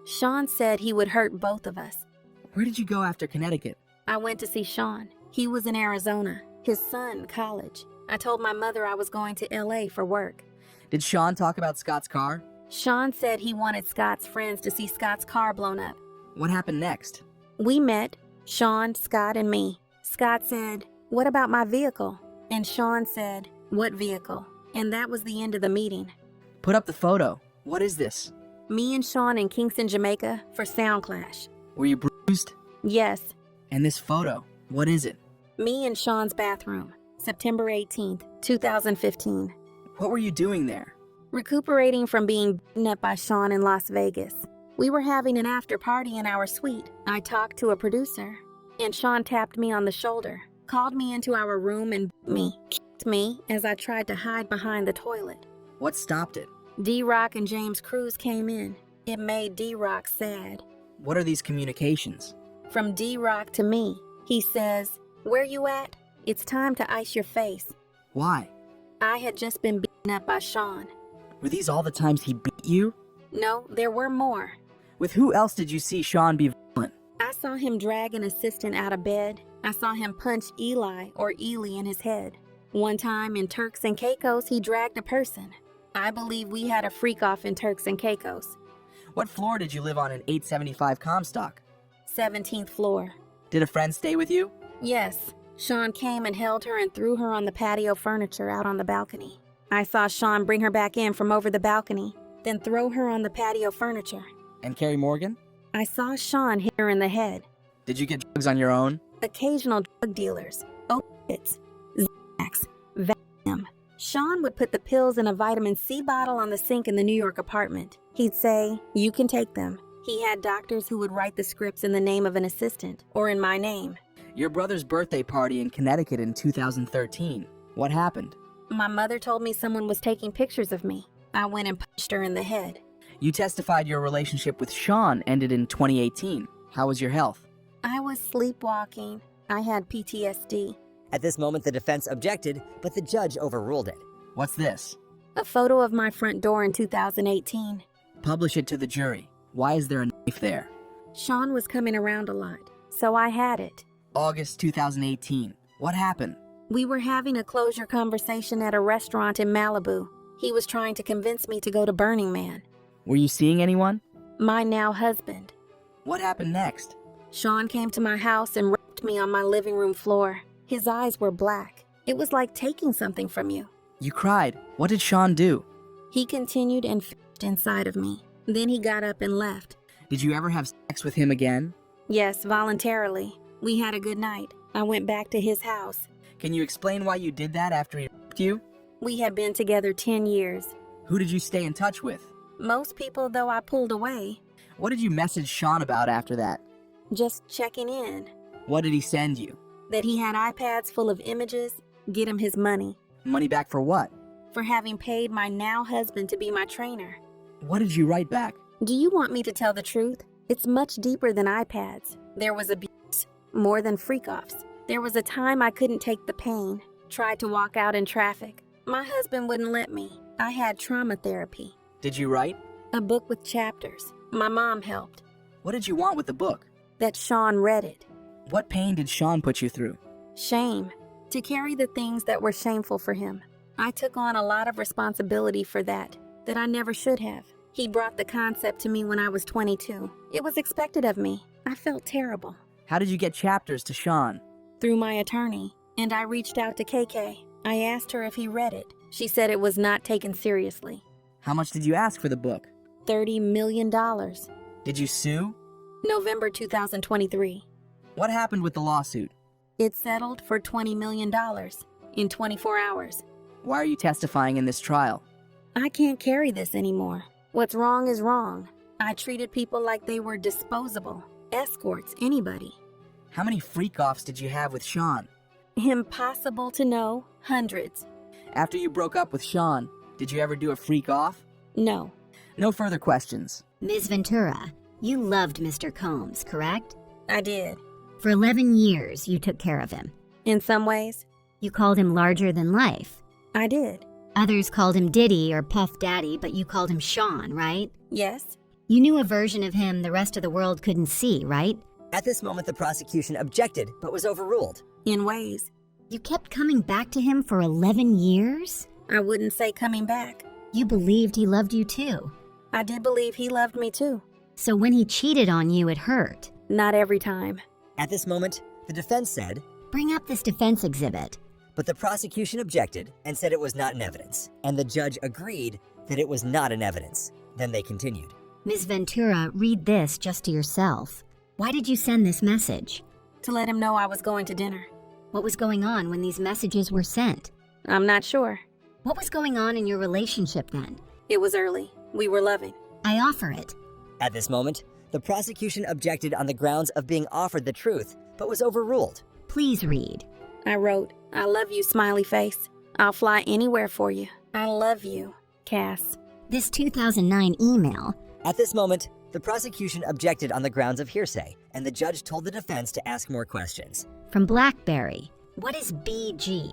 S3: Sean said he would hurt both of us.
S2: Where did you go after Connecticut?
S3: I went to see Sean. He was in Arizona. His son, college. I told my mother I was going to LA for work.
S2: Did Sean talk about Scott's car?
S3: Sean said he wanted Scott's friends to see Scott's car blown up.
S2: What happened next?
S3: We met, Sean, Scott, and me. Scott said, "What about my vehicle?" And Sean said, "What vehicle?" And that was the end of the meeting.
S2: Put up the photo. What is this?
S3: Me and Sean in Kingston, Jamaica for Sound Clash.
S2: Were you bruised?
S3: Yes.
S2: And this photo, what is it?
S3: Me in Sean's bathroom, September 18th, 2015.
S2: What were you doing there?
S3: Recuperating from being beaten up by Sean in Las Vegas. We were having an after party in our suite. I talked to a producer, and Sean tapped me on the shoulder, called me into our room and beat me, kicked me as I tried to hide behind the toilet.
S2: What stopped it?
S3: D-Rock and James Cruz came in. It made D-Rock sad.
S2: What are these communications?
S3: From D-Rock to me, he says, "Where you at? It's time to ice your face."
S2: Why?
S3: I had just been beaten up by Sean.
S2: Were these all the times he beat you?
S3: No, there were more.
S2: With who else did you see Sean be violent?
S3: I saw him drag an assistant out of bed. I saw him punch Eli or Ely in his head. One time in Turks and Caicos, he dragged a person. I believe we had a freak-off in Turks and Caicos.
S2: What floor did you live on in 875 Comstock?
S3: 17th floor.
S2: Did a friend stay with you?
S3: Yes. Sean came and held her and threw her on the patio furniture out on the balcony. I saw Sean bring her back in from over the balcony, then throw her on the patio furniture.
S2: And Carrie Morgan?
S3: I saw Sean hit her in the head.
S2: Did you get drugs on your own?
S3: Occasional drug dealers, opiates, Xanax, Valium. Sean would put the pills in a vitamin C bottle on the sink in the New York apartment. He'd say, "You can take them." He had doctors who would write the scripts in the name of an assistant, or in my name.
S2: Your brother's birthday party in Connecticut in 2013. What happened?
S3: My mother told me someone was taking pictures of me. I went and punched her in the head.
S2: You testified your relationship with Sean ended in 2018. How was your health?
S3: I was sleepwalking. I had PTSD.
S4: At this moment, the defense objected, but the judge overruled it.
S2: What's this?
S3: A photo of my front door in 2018.
S2: Publish it to the jury. Why is there a knife there?
S3: Sean was coming around a lot, so I had it.
S2: August 2018. What happened?
S3: We were having a closure conversation at a restaurant in Malibu. He was trying to convince me to go to Burning Man.
S2: Were you seeing anyone?
S3: My now husband.
S2: What happened next?
S3: Sean came to my house and raped me on my living room floor. His eyes were black. It was like taking something from you.
S2: You cried. What did Sean do?
S3: He continued and fished inside of me. Then he got up and left.
S2: Did you ever have sex with him again?
S3: Yes, voluntarily. We had a good night. I went back to his house.
S2: Can you explain why you did that after he raped you?
S3: We had been together 10 years.
S2: Who did you stay in touch with?
S3: Most people, though, I pulled away.
S2: What did you message Sean about after that?
S3: Just checking in.
S2: What did he send you?
S3: That he had iPads full of images. Get him his money.
S2: Money back for what?
S3: For having paid my now husband to be my trainer.
S2: What did you write back?
S3: Do you want me to tell the truth? It's much deeper than iPads. There was abuse. More than freak-offs. There was a time I couldn't take the pain. Tried to walk out in traffic. My husband wouldn't let me. I had trauma therapy.
S2: Did you write?
S3: A book with chapters. My mom helped.
S2: What did you want with the book?
S3: That Sean read it.
S2: What pain did Sean put you through?
S3: Shame. To carry the things that were shameful for him. I took on a lot of responsibility for that I never should have. He brought the concept to me when I was 22. It was expected of me. I felt terrible.
S2: How did you get chapters to Sean?
S3: Through my attorney, and I reached out to KK. I asked her if he read it. She said it was not taken seriously.
S2: How much did you ask for the book?
S3: $30 million.
S2: Did you sue?
S3: November 2023.
S2: What happened with the lawsuit?
S3: It settled for $20 million in 24 hours.
S2: Why are you testifying in this trial?
S3: I can't carry this anymore. What's wrong is wrong. I treated people like they were disposable. Escorts, anybody.
S2: How many freak-offs did you have with Sean?
S3: Impossible to know. Hundreds.
S2: After you broke up with Sean, did you ever do a freak-off?
S3: No.
S2: No further questions.
S5: Ms. Ventura, you loved Mr. Combs, correct?
S3: I did.
S5: For 11 years, you took care of him.
S3: In some ways,
S5: You called him larger than life.
S3: I did.
S5: Others called him Diddy or Puff Daddy, but you called him Sean, right?
S3: Yes.
S5: You knew a version of him the rest of the world couldn't see, right?
S4: At this moment, the prosecution objected, but was overruled.
S3: In ways.
S5: You kept coming back to him for 11 years?
S3: I wouldn't say coming back.
S5: You believed he loved you too.
S3: I did believe he loved me too.
S5: So when he cheated on you, it hurt.
S3: Not every time.
S4: At this moment, the defense said,
S5: Bring up this defense exhibit.
S4: but the prosecution objected and said it was not in evidence, and the judge agreed that it was not in evidence. Then they continued.
S5: Ms. Ventura, read this just to yourself. Why did you send this message?
S3: To let him know I was going to dinner.
S5: What was going on when these messages were sent?
S3: I'm not sure.
S5: What was going on in your relationship then?
S3: It was early. We were loving.
S5: I offer it.
S4: At this moment, the prosecution objected on the grounds of being offered the truth, but was overruled.
S5: Please read.
S3: I wrote, I love you, smiley face. I'll fly anywhere for you. I love you, Cass.
S5: This 2009 email.
S4: At this moment, the prosecution objected on the grounds of hearsay, and the judge told the defense to ask more questions.
S5: From Blackberry. What is BG?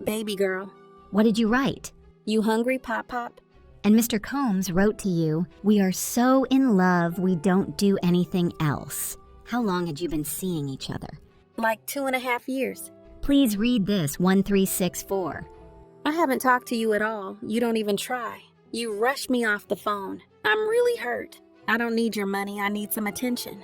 S3: Baby girl.
S5: What did you write?
S3: You hungry, Pop Pop?
S5: And Mr. Combs wrote to you, We are so in love we don't do anything else. How long had you been seeing each other?
S3: Like 2.5 years.
S5: Please read this 1364.
S3: I haven't talked to you at all. You don't even try. You rush me off the phone. I'm really hurt. I don't need your money, I need some attention.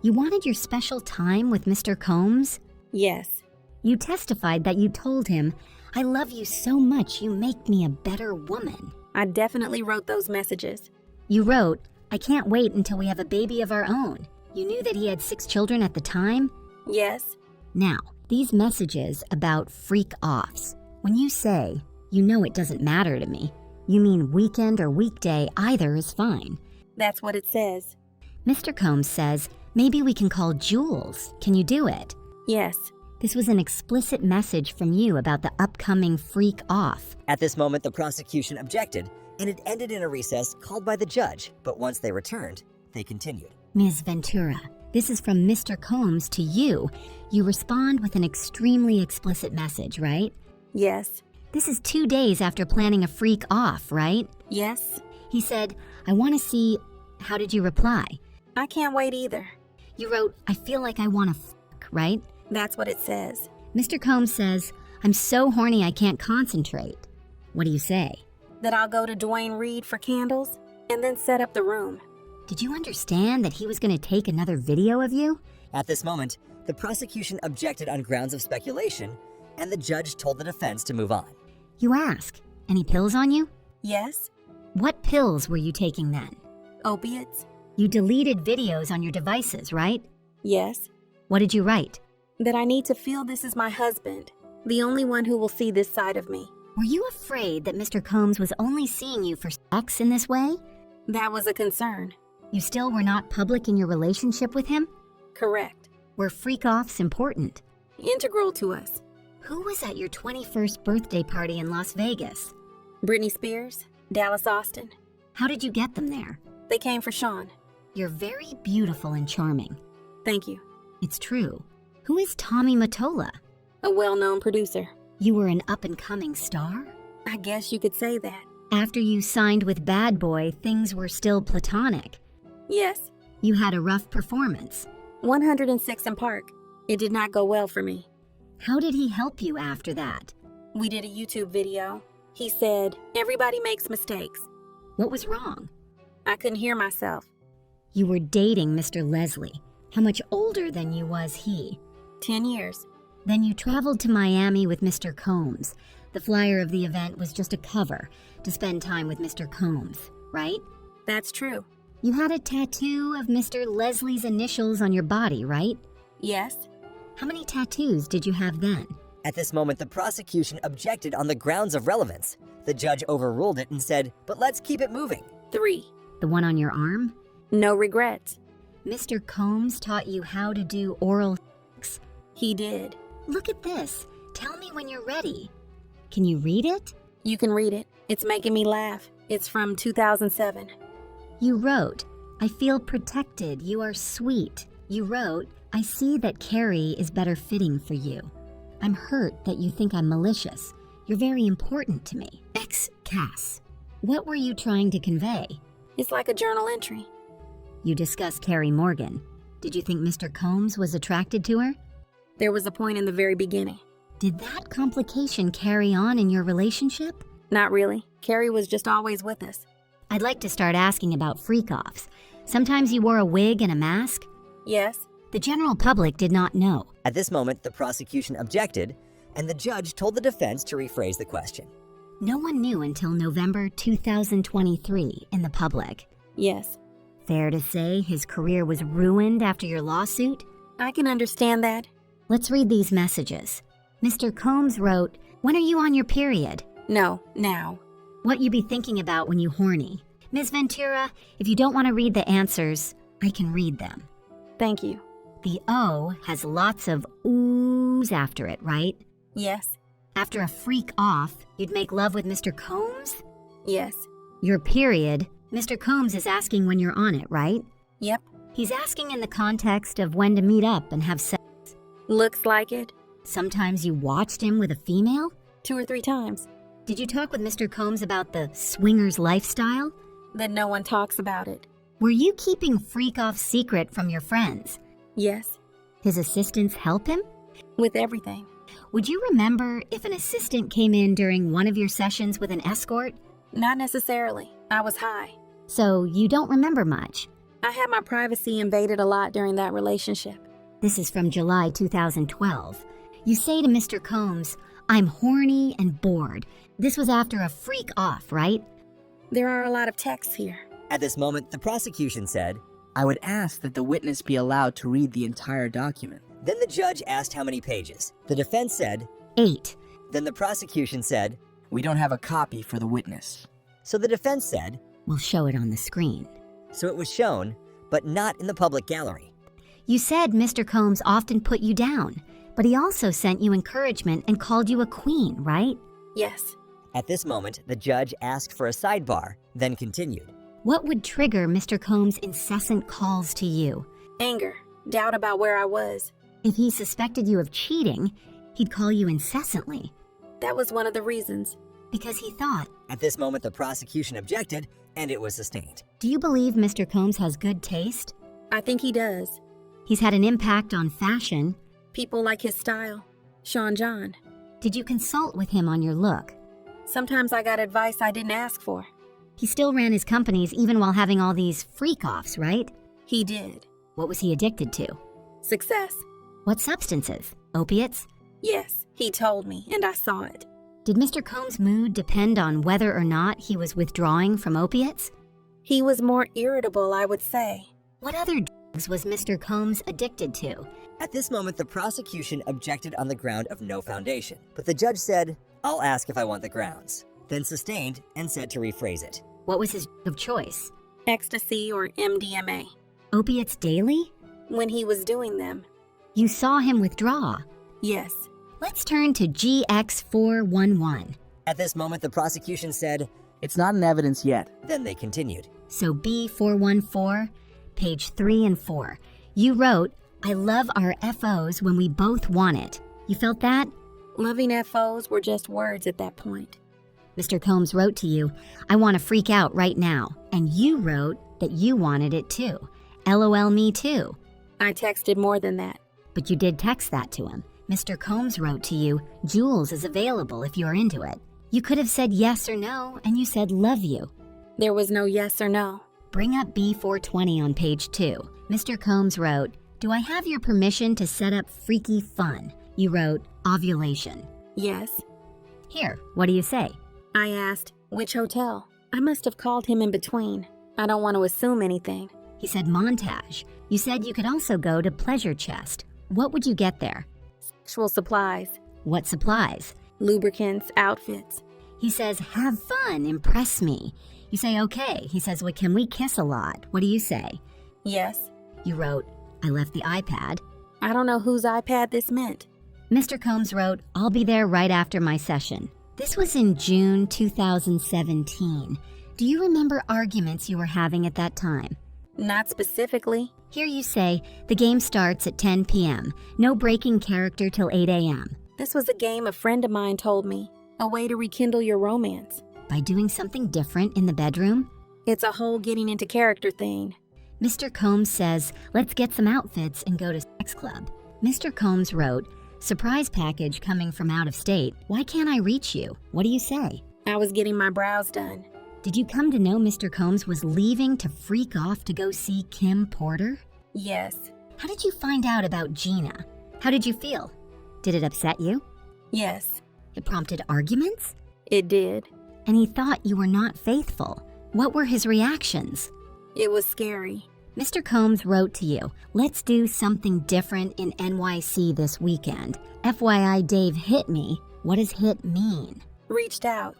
S5: You wanted your special time with Mr. Combs?
S3: Yes.
S5: You testified that you told him, "I love you so much you make me a better woman."
S3: I definitely wrote those messages.
S5: You wrote, "I can't wait until we have a baby of our own." You knew that he had 6 children at the time?
S3: Yes.
S5: Now, these messages about freak-offs, when you say, "You know it doesn't matter to me," you mean weekend or weekday, either is fine.
S3: That's what it says.
S5: Mr. Combs says, "Maybe we can call Jules. Can you do it?"
S3: Yes.
S5: This was an explicit message from you about the upcoming freak-off.
S4: At this moment, the prosecution objected, and it ended in a recess called by the judge, but once they returned, they continued.
S5: Ms. Ventura, this is from Mr. Combs to you. You respond with an extremely explicit message, right?
S3: Yes.
S5: This is 2 days after planning a freak-off, right?
S3: Yes.
S5: He said, "I want to see..." How did you reply?
S3: I can't wait either.
S5: You wrote, "I feel like I want to fuck," right?
S3: That's what it says.
S5: Mr. Combs says, "I'm so horny I can't concentrate." What do you say?
S3: That I'll go to Dwayne Reed for candles and then set up the room.
S5: Did you understand that he was going to take another video of you?
S4: At this moment, the prosecution objected on grounds of speculation, and the judge told the defense to move on.
S5: You ask, "Any pills on you?"
S3: Yes.
S5: What pills were you taking then?
S3: Opiates.
S5: You deleted videos on your devices, right?
S3: Yes.
S5: What did you write?
S3: That I need to feel this is my husband, the only one who will see this side of me.
S5: Were you afraid that Mr. Combs was only seeing you for sex in this way?
S3: That was a concern.
S5: You still were not public in your relationship with him?
S3: Correct.
S5: Were freak-offs important?
S3: Integral to us.
S5: Who was at your 21st birthday party in Las Vegas?
S3: Britney Spears, Dallas Austin.
S5: How did you get them there?
S3: They came for Sean.
S5: You're very beautiful and charming.
S3: Thank you.
S5: It's true. Who is Tommy Mottola?
S3: A well-known producer.
S5: You were an up-and-coming star?
S3: I guess you could say that.
S5: After you signed with Bad Boy, things were still platonic.
S3: Yes.
S5: You had a rough performance.
S3: 106 in Park. It did not go well for me.
S5: How did he help you after that?
S3: We did a YouTube video. He said, "Everybody makes mistakes."
S5: What was wrong?
S3: I couldn't hear myself.
S5: You were dating Mr. Leslie. How much older than you was he?
S3: 10 years.
S5: Then you traveled to Miami with Mr. Combs. The flyer of the event was just a cover to spend time with Mr. Combs, right?
S3: That's true.
S5: You had a tattoo of Mr. Leslie's initials on your body, right?
S3: Yes.
S5: How many tattoos did you have then?
S4: At this moment, the prosecution objected on the grounds of relevance. The judge overruled it and said, "But let's keep it moving."
S3: 3.
S5: The one on your arm?
S3: No regrets.
S5: Mr. Combs taught you how to do oral sex.
S3: He did.
S5: Look at this. Tell me when you're ready. Can you read it?
S3: You can read it. It's making me laugh. It's from 2007.
S5: You wrote, "I feel protected. You are sweet." You wrote, "I see that Carrie is better fitting for you. I'm hurt that you think I'm malicious. You're very important to me. Cass." What were you trying to convey?
S3: It's like a journal entry.
S5: You discussed Carrie Morgan. Did you think Mr. Combs was attracted to her?
S3: There was a point in the very beginning.
S5: Did that complication carry on in your relationship?
S3: Not really. Carrie was just always with us.
S5: I'd like to start asking about freak-offs. Sometimes you wore a wig and a mask?
S3: Yes.
S5: The general public did not know.
S4: At this moment, the prosecution objected, and the judge told the defense to rephrase the question.
S5: No one knew until November 2023 in the public.
S3: Yes.
S5: Fair to say his career was ruined after your lawsuit?
S3: I can understand that.
S5: Let's read these messages. Mr. Combs wrote, "When are you on your period?"
S3: No, now.
S5: What you be thinking about when you horny. Ms. Ventura, if you don't want to read the answers, I can read them.
S3: Thank you.
S5: The O has lots of oohs after it, right?
S3: Yes.
S5: After a freak off, you'd make love with Mr. Combs?
S3: Yes.
S5: Your period, Mr. Combs is asking when you're on it, right?
S3: Yep.
S5: He's asking in the context of when to meet up and have sex.
S3: Looks like it.
S5: Sometimes you watched him with a female?
S3: 2 or 3 times.
S5: Did you talk with Mr. Combs about the swingers lifestyle?
S3: That no one talks about it.
S5: Were you keeping freak-off secret from your friends?
S3: Yes.
S5: His assistants help him?
S3: With everything.
S5: Would you remember if an assistant came in during one of your sessions with an escort?
S3: Not necessarily. I was high.
S5: So you don't remember much.
S3: I had my privacy invaded a lot during that relationship.
S5: This is from July 2012. You say to Mr. Combs, I'm horny and bored. This was after a freak off, right?
S3: There are a lot of texts here.
S4: At this moment, the prosecution said,
S2: I would ask that the witness be allowed to read the entire document.
S4: then the judge asked how many pages. The defense said,
S5: 8.
S4: then the prosecution said,
S2: We don't have a copy for the witness.
S4: so the defense said,
S5: We'll show it on the screen.
S4: so it was shown, but not in the public gallery.
S5: You said Mr. Combs often put you down, but he also sent you encouragement and called you a queen, right?
S3: Yes.
S4: At this moment, the judge asked for a sidebar, then continued.
S5: What would trigger Mr. Combs' incessant calls to you?
S3: Anger. Doubt about where I was.
S5: If he suspected you of cheating, he'd call you incessantly
S3: That was one of the reasons.
S5: because he thought,
S4: At this moment, the prosecution objected, and it was sustained.
S5: do you believe Mr. Combs has good taste?
S3: I think he does.
S5: He's had an impact on fashion.
S3: People like his style. Sean John.
S5: Did you consult with him on your look?
S3: Sometimes I got advice I didn't ask for.
S5: He still ran his companies even while having all these freak-offs, right?
S3: He did.
S5: What was he addicted to?
S3: Success.
S5: What substances? Opiates?
S3: Yes, he told me, and I saw it.
S5: Did Mr. Combs' mood depend on whether or not he was withdrawing from opiates?
S3: He was more irritable, I would say.
S5: What other drugs was Mr. Combs addicted to?
S4: At this moment, the prosecution objected on the ground of no foundation, but the judge said, I'll ask if I want the grounds, then sustained and said to rephrase it.
S5: What was his drug of choice?
S3: Ecstasy or MDMA.
S5: Opiates daily?
S3: When he was doing them.
S5: You saw him withdraw.
S3: Yes.
S5: Let's turn to GX411.
S4: At this moment, the prosecution said,
S2: It's not in evidence yet.
S4: then they continued.
S5: So B414, page 3 and 4. You wrote, I love our FOs when we both want it. You felt that?
S3: Loving FOs were just words at that point.
S5: Mr. Combs wrote to you, I want to freak out right now. And you wrote that you wanted it too. LOL me too.
S3: I texted more than that.
S5: But you did text that to him. Mr. Combs wrote to you, Jules is available if you're into it. You could have said yes or no, and you said love you.
S3: There was no yes or no.
S5: Bring up B420 on page 2. Mr. Combs wrote, do I have your permission to set up freaky fun? You wrote, ovulation.
S3: Yes.
S5: Here, what do you say?
S3: I asked, which hotel? I must have called him in between. I don't want to assume anything.
S5: He said montage. You said you could also go to Pleasure Chest. What would you get there?
S3: Sexual supplies.
S5: What supplies?
S3: Lubricants, outfits.
S5: He says, have fun, impress me. You say, okay. He says, well, can we kiss a lot? What do you say?
S3: Yes.
S5: You wrote, I left the iPad.
S3: I don't know whose iPad this meant.
S5: Mr. Combs wrote, I'll be there right after my session. This was in June 2017. Do you remember arguments you were having at that time?
S3: Not specifically.
S5: Here you say, the game starts at 10 p.m. No breaking character till 8 a.m.
S3: This was a game a friend of mine told me. A way to rekindle your romance.
S5: By doing something different in the bedroom?
S3: It's a whole getting into character thing.
S5: Mr. Combs says, let's get some outfits and go to sex club. Mr. Combs wrote, surprise package coming from out of state. Why can't I reach you? What do you say?
S3: I was getting my brows done.
S5: Did you come to know Mr. Combs was leaving to freak off to go see Kim Porter?
S3: Yes.
S5: How did you find out about Gina? How did you feel? Did it upset you?
S3: Yes.
S5: It prompted arguments?
S3: It did.
S5: And he thought you were not faithful. What were his reactions?
S3: It was scary.
S5: Mr. Combs wrote to you, let's do something different in NYC this weekend. FYI, Dave hit me. What does hit mean?
S3: Reached out.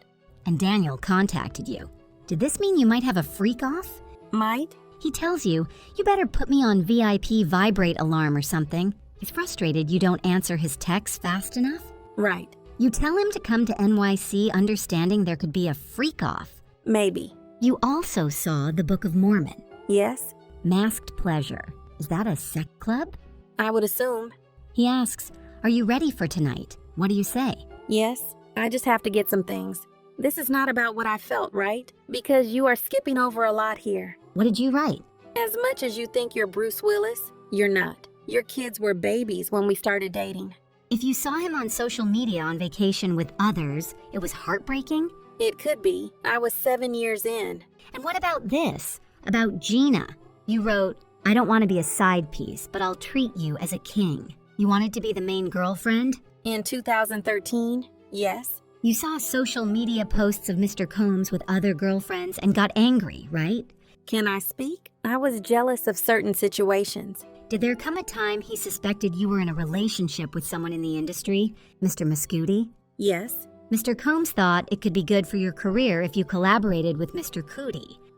S5: And Daniel contacted you. Did this mean you might have a freak off?
S3: Might?
S5: He tells you, you better put me on VIP vibrate alarm or something. He's frustrated you don't answer his texts fast enough.
S3: Right.
S5: You tell him to come to NYC understanding there could be a freak off.
S3: Maybe.
S5: You also saw the Book of Mormon.
S3: Yes?
S5: Masked Pleasure. Is that a sex club?
S3: I would assume.
S5: He asks, are you ready for tonight? What do you say?
S3: Yes. I just have to get some things. This is not about what I felt, right? Because you are skipping over a lot here.
S5: What did you write?
S3: As much as you think you're Bruce Willis, you're not. Your kids were babies when we started dating.
S5: If you saw him on social media on vacation with others, it was heartbreaking?
S3: It could be. I was 7 years in.
S5: And what about this? About Gina? You wrote, I don't want to be a side piece, but I'll treat you as a king. You wanted to be the main girlfriend?
S3: In 2013, yes.
S5: You saw social media posts of Mr. Combs with other girlfriends and got angry, right?
S3: Can I speak? I was jealous of certain situations.
S5: Did there come a time he suspected you were in a relationship with someone in the industry, Mr. Muscooty?
S3: Yes.
S5: Mr. Combs thought it could be good for your career if you collaborated with Mr.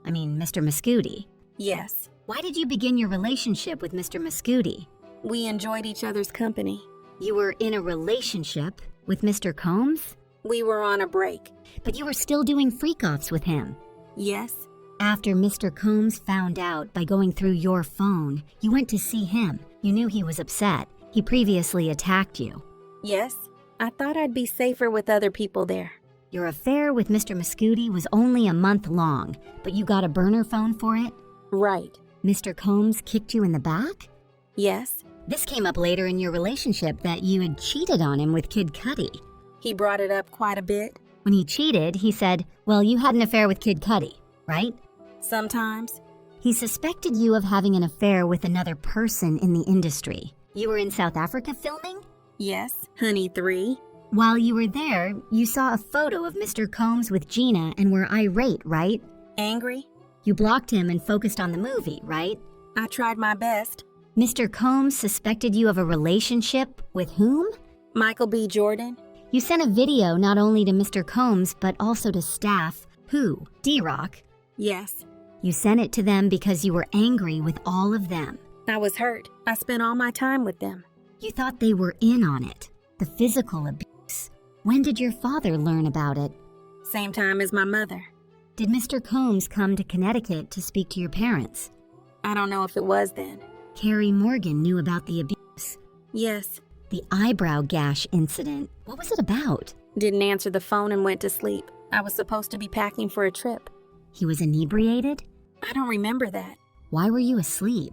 S5: Mr. Muscooty.
S3: Yes.
S5: Why did you begin your relationship with Mr. Muscooty?
S3: We enjoyed each other's company.
S5: You were in a relationship with Mr. Combs?
S3: We were on a break.
S5: But you were still doing freak-offs with him.
S3: Yes.
S5: After Mr. Combs found out by going through your phone, you went to see him. You knew he was upset. He previously attacked you.
S3: Yes. I thought I'd be safer with other people there.
S5: Your affair with Mr. Muscooty was only a month long, but you got a burner phone for it?
S3: Right.
S5: Mr. Combs kicked you in the back?
S3: Yes.
S5: This came up later in your relationship that you had cheated on him with Kid Cudi.
S3: He brought it up quite a bit.
S5: When he cheated, he said, well, you had an affair with Kid Cudi, right?
S3: Sometimes.
S5: He suspected you of having an affair with another person in the industry. You were in South Africa filming?
S3: Yes. Honey 3.
S5: While you were there, you saw a photo of Mr. Combs with Gina and were irate, right?
S3: Angry?
S5: You blocked him and focused on the movie, right?
S3: I tried my best.
S5: Mr. Combs suspected you of a relationship with whom?
S3: Michael B. Jordan?
S5: You sent a video not only to Mr. Combs, but also to staff. Who? D-Rock?
S3: Yes.
S5: You sent it to them because you were angry with all of them.
S3: I was hurt. I spent all my time with them.
S5: You thought they were in on it. The physical abuse. When did your father learn about it?
S3: Same time as my mother.
S5: Did Mr. Combs come to Connecticut to speak to your parents?
S3: I don't know if it was then.
S5: Carrie Morgan knew about the abuse.
S3: Yes.
S5: The eyebrow gash incident. What was it about?
S3: Didn't answer the phone and went to sleep. I was supposed to be packing for a trip.
S5: He was inebriated?
S3: I don't remember that.
S5: Why were you asleep?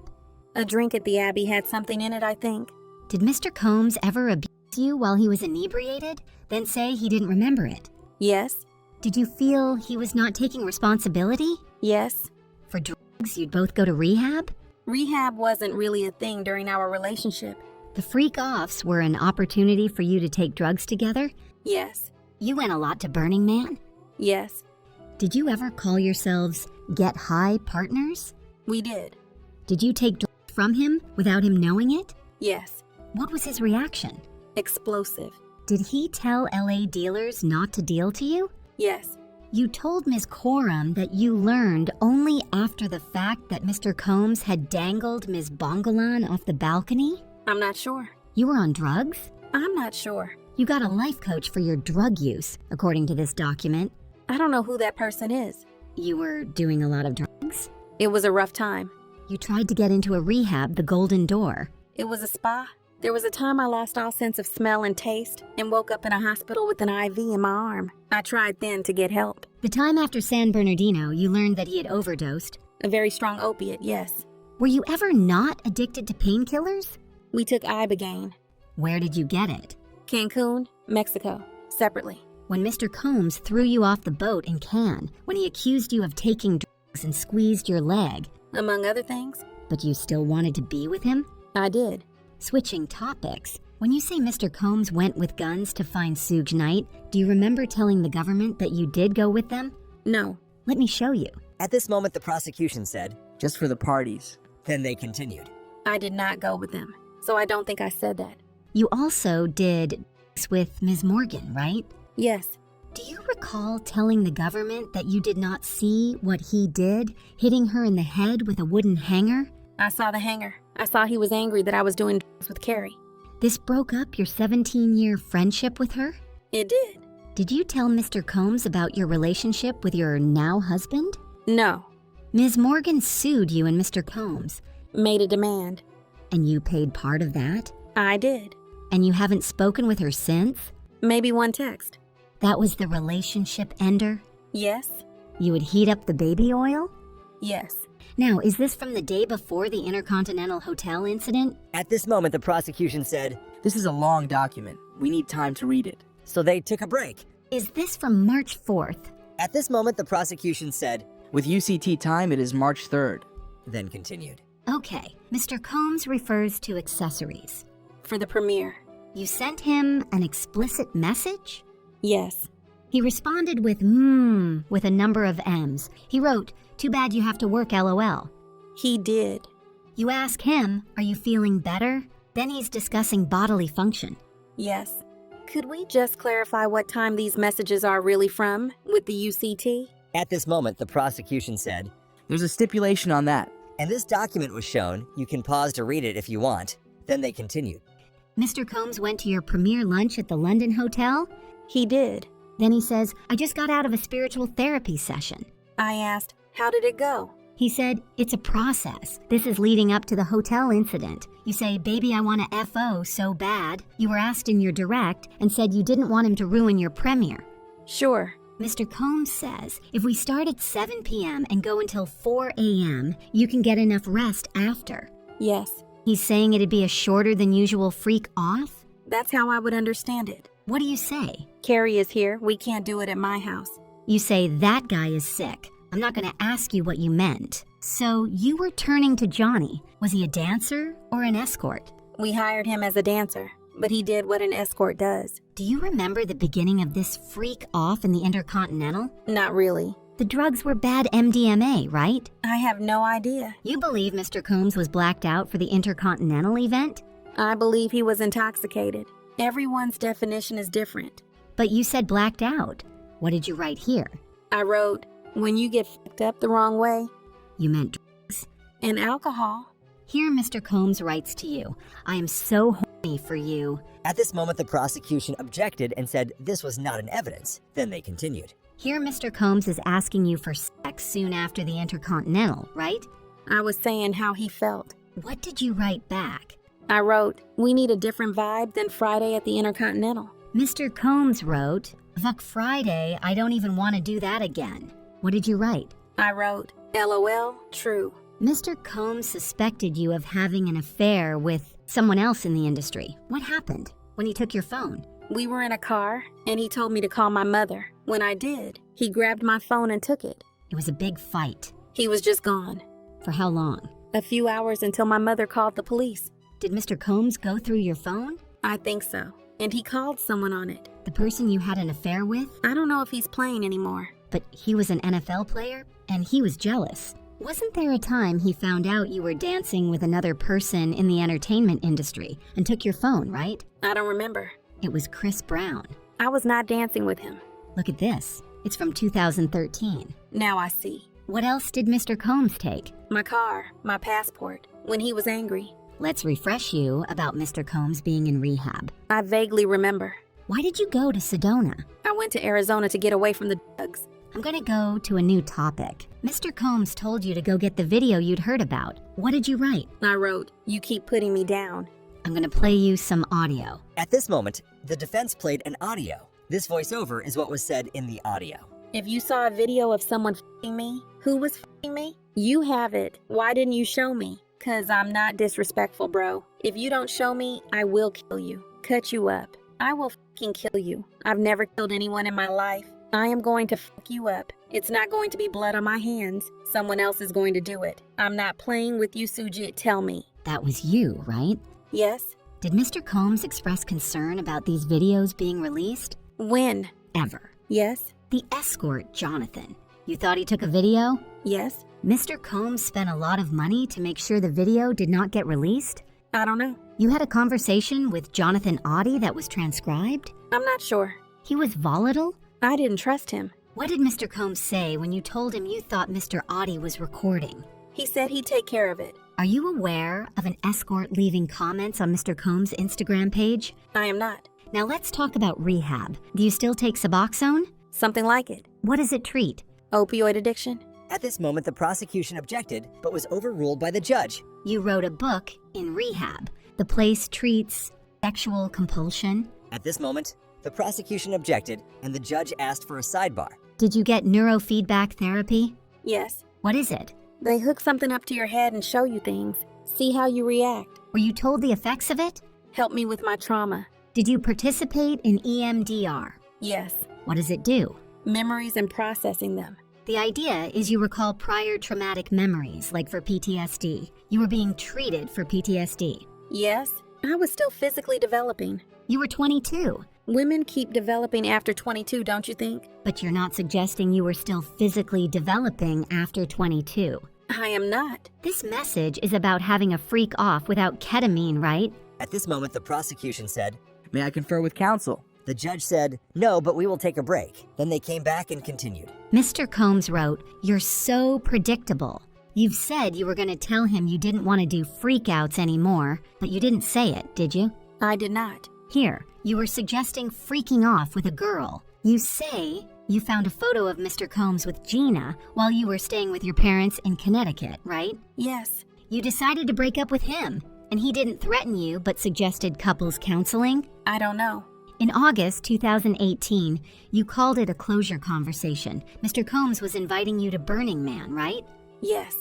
S3: A drink at the Abbey had something in it, I think.
S5: Did Mr. Combs ever abuse you while he was inebriated, then say he didn't remember it?
S3: Yes.
S5: Did you feel he was not taking responsibility?
S3: Yes.
S5: For drugs, you'd both go to rehab?
S3: Rehab wasn't really a thing during our relationship.
S5: The freak-offs were an opportunity for you to take drugs together?
S3: Yes.
S5: You went a lot to Burning Man?
S3: Yes.
S5: Did you ever call yourselves Get High partners?
S3: We did.
S5: Did you take drugs from him without him knowing it?
S3: Yes.
S5: What was his reaction?
S3: Explosive.
S5: Did he tell LA dealers not to deal to you?
S3: Yes.
S5: You told Ms. Coram that you learned only after the fact that Mr. Combs had dangled Ms. Bongolan off the balcony?
S3: I'm not sure.
S5: You were on drugs?
S3: I'm not sure.
S5: You got a life coach for your drug use, according to this document.
S3: I don't know who that person is.
S5: You were doing a lot of drugs?
S3: It was a rough time.
S5: You tried to get into a rehab, the Golden Door.
S3: It was a spa. There was a time I lost all sense of smell and taste and woke up in a hospital with an IV in my arm. I tried then to get help.
S5: The time after San Bernardino, you learned that he had overdosed.
S3: A very strong opiate, yes.
S5: Were you ever not addicted to painkillers?
S3: We took Ibogaine.
S5: Where did you get it?
S3: Cancun, Mexico, separately.
S5: When Mr. Combs threw you off the boat in Cannes, when he accused you of taking drugs and squeezed your leg.
S3: Among other things.
S5: But you still wanted to be with him?
S3: I did.
S5: Switching topics, when you say Mr. Combs went with guns to find Suge Knight, do you remember telling the government that you did go with them?
S3: No.
S5: Let me show you.
S4: At this moment, the prosecution said,
S2: Just for the parties.
S4: Then they continued.
S3: I did not go with them, so I don't think I said that.
S5: You also did with Ms. Morgan, right?
S3: Yes.
S5: Do you recall telling the government that you did not see what he did, hitting her in the head with a wooden hanger?
S3: I saw the hanger. I saw he was angry that I was doing drugs with Carrie.
S5: This broke up your 17-year friendship with her?
S3: It did.
S5: Did you tell Mr. Combs about your relationship with your now husband?
S3: No.
S5: Ms. Morgan sued you and Mr. Combs.
S3: Made a demand.
S5: And you paid part of that?
S3: I did.
S5: And you haven't spoken with her since?
S3: Maybe one text.
S5: That was the relationship ender?
S3: Yes.
S5: You would heat up the baby oil?
S3: Yes.
S5: Now, is this from the day before the Intercontinental Hotel incident?
S4: At this moment, the prosecution said,
S2: This is a long document. We need time to read it.
S4: so they took a break.
S5: Is this from March 4th?
S4: At this moment, the prosecution said,
S2: With UCT time, it is March 3rd.
S4: then continued.
S5: Okay, Mr. Combs refers to accessories.
S3: For the premiere.
S5: You sent him an explicit message?
S3: Yes.
S5: He responded with with a number of M's. He wrote, "Too bad you have to work, LOL."
S3: He did.
S5: You ask him, "Are you feeling better?" Then he's discussing bodily function.
S3: Yes. Could we just clarify what time these messages are really from with the UCT?
S4: At this moment, the prosecution said,
S2: There's a stipulation on that.
S4: and this document was shown. You can pause to read it if you want. Then they continued.
S5: Mr. Combs went to your premiere lunch at the London Hotel?
S3: He did.
S5: Then he says, "I just got out of a spiritual therapy session."
S3: I asked, how did it go?
S5: He said, "It's a process. This is leading up to the hotel incident. You say, 'Baby, I want to FO so bad.' You were asked in your direct and said you didn't want him to ruin your premiere."
S3: Sure.
S5: Mr. Combs says, "If we start at 7 p.m. and go until 4 a.m., you can get enough rest after."
S3: Yes.
S5: He's saying it'd be a shorter than usual freak off?
S3: That's how I would understand it.
S5: What do you say?
S3: Carrie is here. We can't do it at my house.
S5: You say, "That guy is sick. I'm not going to ask you what you meant." So you were turning to Johnny. Was he a dancer or an escort?
S3: We hired him as a dancer, but he did what an escort does.
S5: Do you remember the beginning of this freak off in the Intercontinental?
S3: Not really.
S5: The drugs were bad MDMA, right?
S3: I have no idea.
S5: You believe Mr. Combs was blacked out for the Intercontinental event?
S3: I believe he was intoxicated. Everyone's definition is different.
S5: But you said blacked out. What did you write here?
S3: I wrote, when you get fucked up the wrong way,
S5: You meant drugs.
S3: and alcohol.
S5: Here Mr. Combs writes to you, "I am so horny for you."
S4: At this moment, the prosecution objected and said this was not an evidence. Then they continued.
S5: Here Mr. Combs is asking you for sex soon after the Intercontinental, right?
S3: I was saying how he felt.
S5: What did you write back?
S3: I wrote, we need a different vibe than Friday at the Intercontinental.
S5: Mr. Combs wrote, "Fuck Friday, I don't even want to do that again." What did you write?
S3: I wrote, LOL, true.
S5: Mr. Combs suspected you of having an affair with someone else in the industry. What happened when he took your phone?
S3: We were in a car, and he told me to call my mother. When I did, he grabbed my phone and took it.
S5: It was a big fight.
S3: He was just gone.
S5: For how long?
S3: A few hours until my mother called the police.
S5: Did Mr. Combs go through your phone?
S3: I think so. And he called someone on it.
S5: The person you had an affair with?
S3: I don't know if he's playing anymore.
S5: But he was an NFL player, and he was jealous. Wasn't there a time he found out you were dancing with another person in the entertainment industry and took your phone, right?
S3: I don't remember.
S5: It was Chris Brown.
S3: I was not dancing with him.
S5: Look at this. It's from 2013.
S3: Now I see.
S5: What else did Mr. Combs take?
S3: My car, my passport, when he was angry.
S5: Let's refresh you about Mr. Combs being in rehab.
S3: I vaguely remember.
S5: Why did you go to Sedona?
S3: I went to Arizona to get away from the drugs.
S5: I'm gonna go to a new topic. Mr. Combs told you to go get the video you'd heard about. What did you write?
S3: I wrote, you keep putting me down.
S5: I'm gonna play you some audio.
S4: At this moment, the defense played an audio. This voiceover is what was said in the audio.
S3: If you saw a video of someone f***ing me, who was f***ing me? You have it. Why didn't you show me? 'Cause I'm not disrespectful, bro. If you don't show me, I will kill you. Cut you up. I will f***ing kill you. I've never killed anyone in my life. I am going to f*** you up. It's not going to be blood on my hands. Someone else is going to do it. I'm not playing with you, Sujit. Tell me.
S5: That was you, right?
S3: Yes?
S5: Did Mr. Combs express concern about these videos being released?
S3: When?
S5: Ever.
S3: Yes?
S5: The escort, Jonathan. You thought he took a video?
S3: Yes?
S5: Mr. Combs spent a lot of money to make sure the video did not get released?
S3: I don't know.
S5: You had a conversation with Jonathan Oddie that was transcribed?
S3: I'm not sure.
S5: He was volatile?
S3: I didn't trust him.
S5: What did Mr. Combs say when you told him you thought Mr. Oddie was recording?
S3: He said he'd take care of it.
S5: Are you aware of an escort leaving comments on Mr. Combs' Instagram page?
S3: I am not.
S5: Now let's talk about rehab. Do you still take Suboxone?
S3: Something like it.
S5: What does it treat?
S3: Opioid addiction.
S4: At this moment, the prosecution objected, but was overruled by the judge.
S5: You wrote a book in rehab. The place treats sexual compulsion.
S4: At this moment, the prosecution objected, and the judge asked for a sidebar.
S5: Did you get neurofeedback therapy?
S3: Yes.
S5: What is it?
S3: They hook something up to your head and show you things. See how you react.
S5: Were you told the effects of it?
S3: Help me with my trauma.
S5: Did you participate in EMDR?
S3: Yes.
S5: What does it do?
S3: Memories and processing them.
S5: The idea is you recall prior traumatic memories, like for PTSD. You were being treated for PTSD.
S3: Yes, I was still physically developing.
S5: You were 22,
S3: Women keep developing after 22, don't you think?
S5: but you're not suggesting you were still physically developing after 22.
S3: I am not.
S5: This message is about having a freak off without ketamine, right?
S4: At this moment, the prosecution said,
S2: May I confer with counsel?
S4: the judge said, no, but we will take a break. Then they came back and continued.
S5: Mr. Combs wrote, "You're so predictable. You've said you were going to tell him you didn't want to do freakouts anymore, but you didn't say it, did you?
S3: I did not.
S5: Here, you were suggesting freaking off with a girl. You say you found a photo of Mr. Combs with Gina while you were staying with your parents in Connecticut, right?
S3: Yes.
S5: You decided to break up with him, and he didn't threaten you but suggested couples counseling?
S3: I don't know.
S5: In August 2018, you called it a closure conversation. Mr. Combs was inviting you to Burning Man, right?
S3: Yes.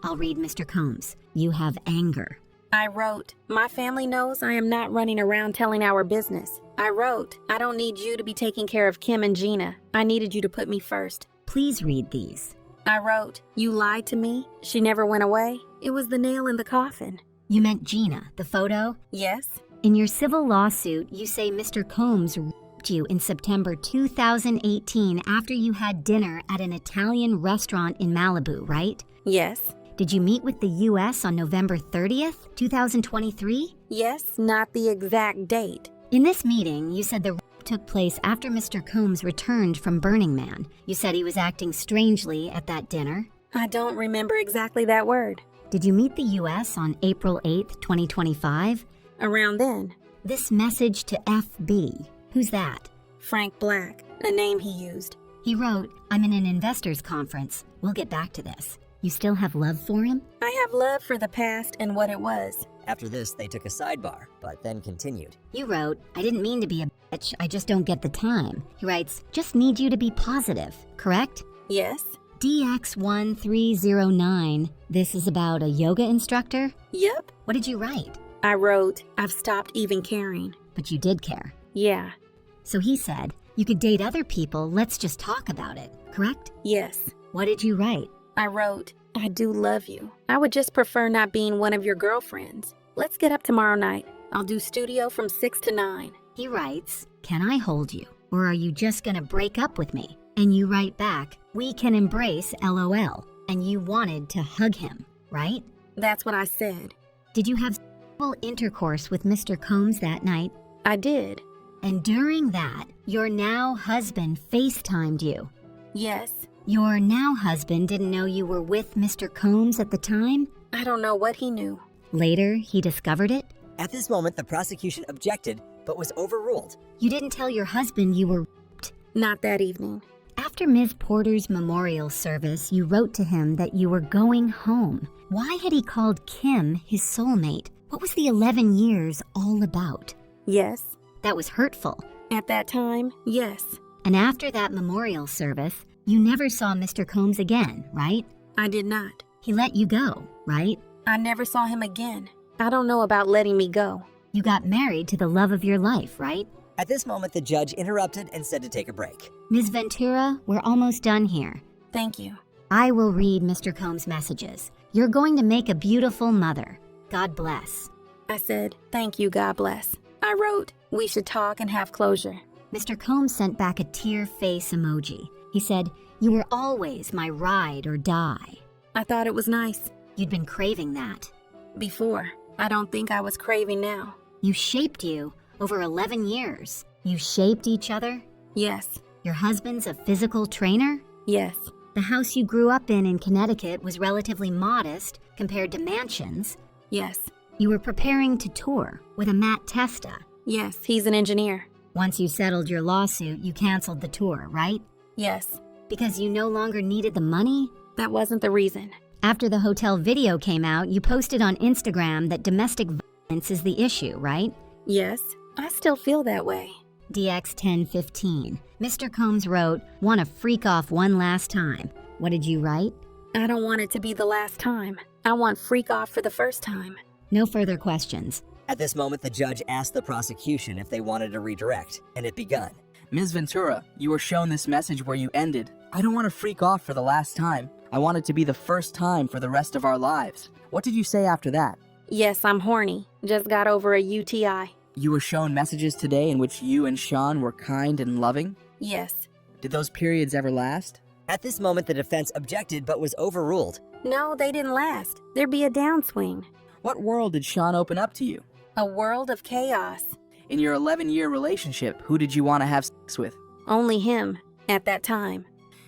S5: I'll read Mr. Combs. You have anger.
S3: I wrote, my family knows I am not running around telling our business. I wrote, I don't need you to be taking care of Kim and Gina. I needed you to put me first.
S5: Please read these.
S3: I wrote, you lied to me. She never went away. It was the nail in the coffin.
S5: You meant Gina, the photo?
S3: Yes.
S5: In your civil lawsuit, you say Mr. Combs raped you in September 2018 after you had dinner at an Italian restaurant in Malibu, right?
S3: Yes.
S5: Did you meet with the U.S. on November 30th, 2023?
S3: Yes, not the exact date.
S5: In this meeting, you said the rape took place after Mr. Combs returned from Burning Man. You said he was acting strangely at that dinner.
S3: I don't remember exactly that word.
S5: Did you meet the U.S. on April 8th, 2025?
S3: Around then,
S5: This message to FB. Who's that?
S3: Frank Black, a name he used.
S5: He wrote, "I'm in an investors conference. We'll get back to this. You still have love for him?"
S3: I have love for the past and what it was.
S4: After this, they took a sidebar, but then continued.
S5: You wrote, "I didn't mean to be a bitch. I just don't get the time." He writes, "Just need you to be positive, correct?"
S3: Yes.
S5: DX1309. This is about a yoga instructor?
S3: Yep.
S5: What did you write?
S3: I wrote, I've stopped even caring.
S5: But you did care.
S3: Yeah.
S5: So he said, "You could date other people. Let's just talk about it," correct?
S3: Yes.
S5: What did you write?
S3: I wrote, I do love you. I would just prefer not being one of your girlfriends. Let's get up tomorrow night. I'll do studio from 6 to 9.
S5: He writes, "Can I hold you? Or are you just gonna break up with me?" And you write back, "We can embrace LOL." And you wanted to hug him, right?
S3: That's what I said.
S5: Did you have sexual intercourse with Mr. Combs that night?
S3: I did.
S5: And during that, your now husband FaceTimed you.
S3: Yes.
S5: Your now husband didn't know you were with Mr. Combs at the time?
S3: I don't know what he knew.
S5: Later, he discovered it?
S4: At this moment, the prosecution objected, but was overruled.
S5: You didn't tell your husband you were raped.
S3: Not that evening.
S5: After Ms. Porter's memorial service, you wrote to him that you were going home. Why had he called Kim his soulmate? What was the 11 years all about?
S3: Yes.
S5: That was hurtful.
S3: At that time, yes.
S5: And after that memorial service, you never saw Mr. Combs again, right?
S3: I did not.
S5: He let you go, right?
S3: I never saw him again. I don't know about letting me go.
S5: You got married to the love of your life, right?
S4: At this moment, the judge interrupted and said to take a break.
S5: Ms. Ventura, we're almost done here.
S3: Thank you.
S5: I will read Mr. Combs' messages. You're going to make a beautiful mother. God bless.
S3: I said, thank you, God bless. I wrote, we should talk and have closure.
S5: Mr. Combs sent back a tear face emoji. He said, "You were always my ride or die."
S3: I thought it was nice.
S5: You'd been craving that.
S3: Before. I don't think I was craving now.
S5: You shaped you over 11 years. You shaped each other.
S3: Yes.
S5: Your husband's a physical trainer.
S3: Yes.
S5: The house you grew up in Connecticut was relatively modest compared to mansions.
S3: Yes.
S5: You were preparing to tour with a Matt Testa.
S3: Yes, he's an engineer.
S5: Once you settled your lawsuit, you canceled the tour, right?
S3: Yes.
S5: Because you no longer needed the money?
S3: That wasn't the reason.
S5: After the hotel video came out, you posted on Instagram that domestic violence is the issue, right?
S3: Yes. I still feel that way.
S5: DX1015. Mr. Combs wrote, "Want to freak off one last time." What did you write?
S3: I don't want it to be the last time. I want freak off for the first time.
S5: No further questions.
S4: At this moment, the judge asked the prosecution if they wanted to redirect, and it begun.
S2: Ms. Ventura, you were shown this message where you ended. I don't want to freak off for the last time. I want it to be the first time for the rest of our lives. What did you say after that?
S3: Yes, I'm horny. Just got over a UTI.
S2: You were shown messages today in which you and Sean were kind and loving?
S3: Yes.
S2: Did those periods ever last?
S4: At this moment, the defense objected but was overruled.
S3: No, they didn't last. There'd be a downswing.
S2: What world did Sean open up to you?
S3: A world of chaos.
S2: In your 11-year relationship, who did you want to have sex with?
S3: Only him, at that time.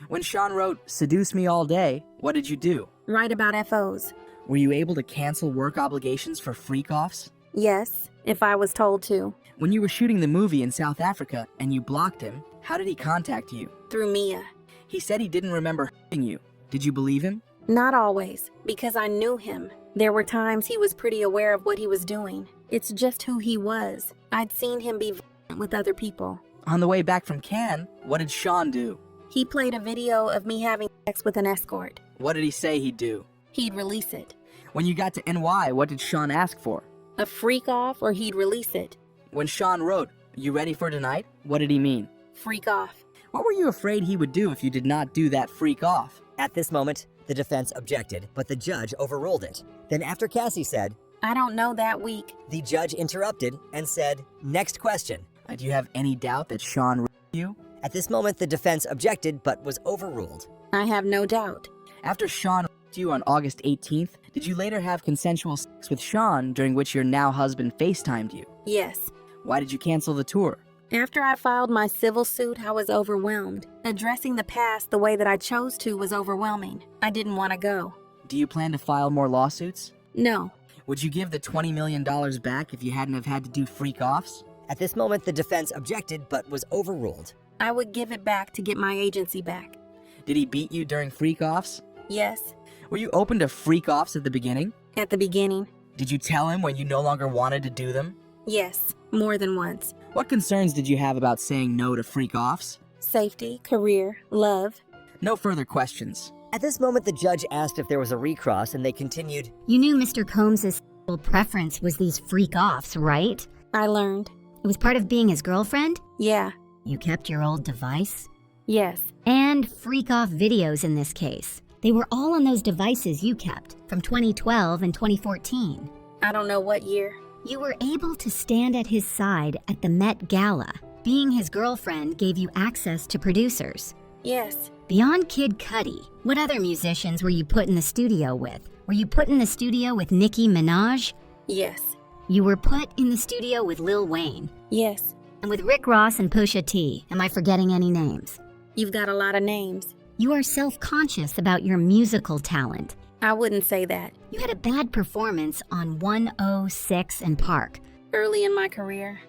S2: When Sean wrote, "Seduce me all day," what did you do?
S3: Write about FOs.
S2: Were you able to cancel work obligations for freak-offs?
S3: Yes, if I was told to.
S2: When you were shooting the movie in South Africa and you blocked him, how did he contact you?
S3: Through Mia.
S2: He said he didn't remember hitting you. Did you believe him?
S3: Not always, because I knew him. There were times he was pretty aware of what he was doing. It's just who he was. I'd seen him be violent with other people.
S2: On the way back from Cannes, what did Sean do?
S3: He played a video of me having sex with an escort.
S2: What did he say he'd do?
S3: He'd release it.
S2: When you got to NY, what did Sean ask for?
S3: A freak off or he'd release it.
S2: When Sean wrote, "You ready for tonight?" what did he mean?
S3: Freak off.
S2: What were you afraid he would do if you did not do that freak off?
S4: At this moment, the defense objected, but the judge overruled it. Then after Cassie said,
S3: I don't know that week.
S4: the judge interrupted and said, "Next question."
S2: Do you have any doubt that Sean raped you?
S4: At this moment, the defense objected, but was overruled.
S3: I have no doubt.
S2: After Sean raped you on August 18th, did you later have consensual sex with Sean during which your now husband FaceTimed you?
S3: Yes.
S2: Why did you cancel the tour?
S3: After I filed my civil suit, I was overwhelmed. Addressing the past the way that I chose to was overwhelming. I didn't want to go.
S2: Do you plan to file more lawsuits?
S3: No.
S2: Would you give the $20 million back if you hadn't have had to do freak-offs?
S4: At this moment, the defense objected, but was overruled.
S3: I would give it back to get my agency back.
S2: Did he beat you during freak-offs?
S3: Yes.
S2: Were you open to freak-offs at the beginning?
S3: At the beginning.
S2: Did you tell him when you no longer wanted to do them?
S3: Yes. More than once.
S2: What concerns did you have about saying no to freak-offs?
S3: Safety, career, love.
S2: No further questions.
S4: At this moment, the judge asked if there was a recross, and they continued,
S5: You knew Mr. Combs' sexual preference was these freak-offs, right?
S3: I learned.
S5: It was part of being his girlfriend?
S3: Yeah.
S5: You kept your old device?
S3: Yes.
S5: And freak-off videos in this case. They were all on those devices you kept, from 2012 and 2014.
S3: I don't know what year.
S5: You were able to stand at his side at the Met Gala. Being his girlfriend gave you access to producers.
S3: Yes.
S5: Beyond Kid Cudi, what other musicians were you put in the studio with? Were you put in the studio with Nicki Minaj?
S3: Yes.
S5: You were put in the studio with Lil Wayne.
S3: Yes.
S5: And with Rick Ross and Pusha T. Am I forgetting any names?
S3: You've got a lot of names.
S5: You are self-conscious about your musical talent.
S3: I wouldn't say that.
S5: You had a bad performance on 106 and Park.
S3: Early in my career.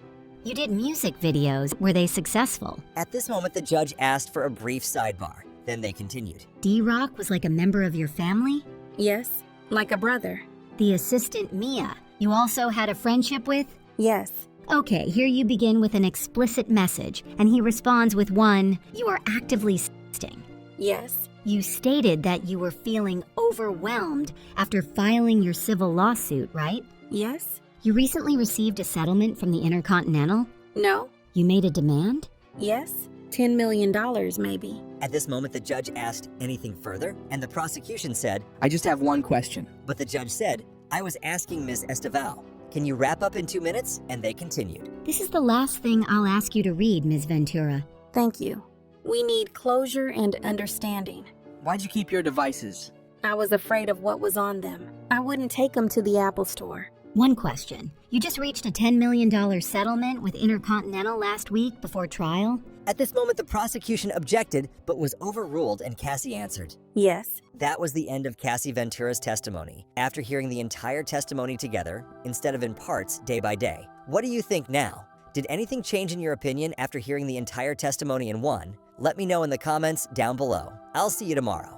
S5: You did music videos. Were they successful?
S4: At this moment, the judge asked for a brief sidebar. Then they continued.
S5: D-Rock was like a member of your family?
S3: Yes. Like a brother.
S5: The assistant Mia, you also had a friendship with?
S3: Yes.
S5: Okay, here you begin with an explicit message, and he responds with one, you are actively sexting.
S3: Yes.
S5: You stated that you were feeling overwhelmed after filing your civil lawsuit, right?
S3: Yes.
S5: You recently received a settlement from the Intercontinental?
S3: No.
S5: You made a demand?
S3: Yes. $10 million, maybe.
S4: At this moment, the judge asked anything further, and the prosecution said,
S2: I just have one question.
S4: but the judge said, I was asking Ms. Esteval, can you wrap up in 2 minutes? And they continued.
S5: This is the last thing I'll ask you to read, Ms. Ventura.
S3: Thank you. We need closure and understanding.
S2: Why'd you keep your devices?
S3: I was afraid of what was on them. I wouldn't take them to the Apple store.
S5: One question. You just reached a $10 million settlement with Intercontinental last week before trial?
S4: At this moment, the prosecution objected, but was overruled, and Cassie answered.
S3: Yes.
S4: That was the end of Cassie Ventura's testimony. After hearing the entire testimony together, instead of in parts, day by day, what do you think now? Did anything change in your opinion after hearing the entire testimony in one? Let me know in the comments down below. I'll see you tomorrow.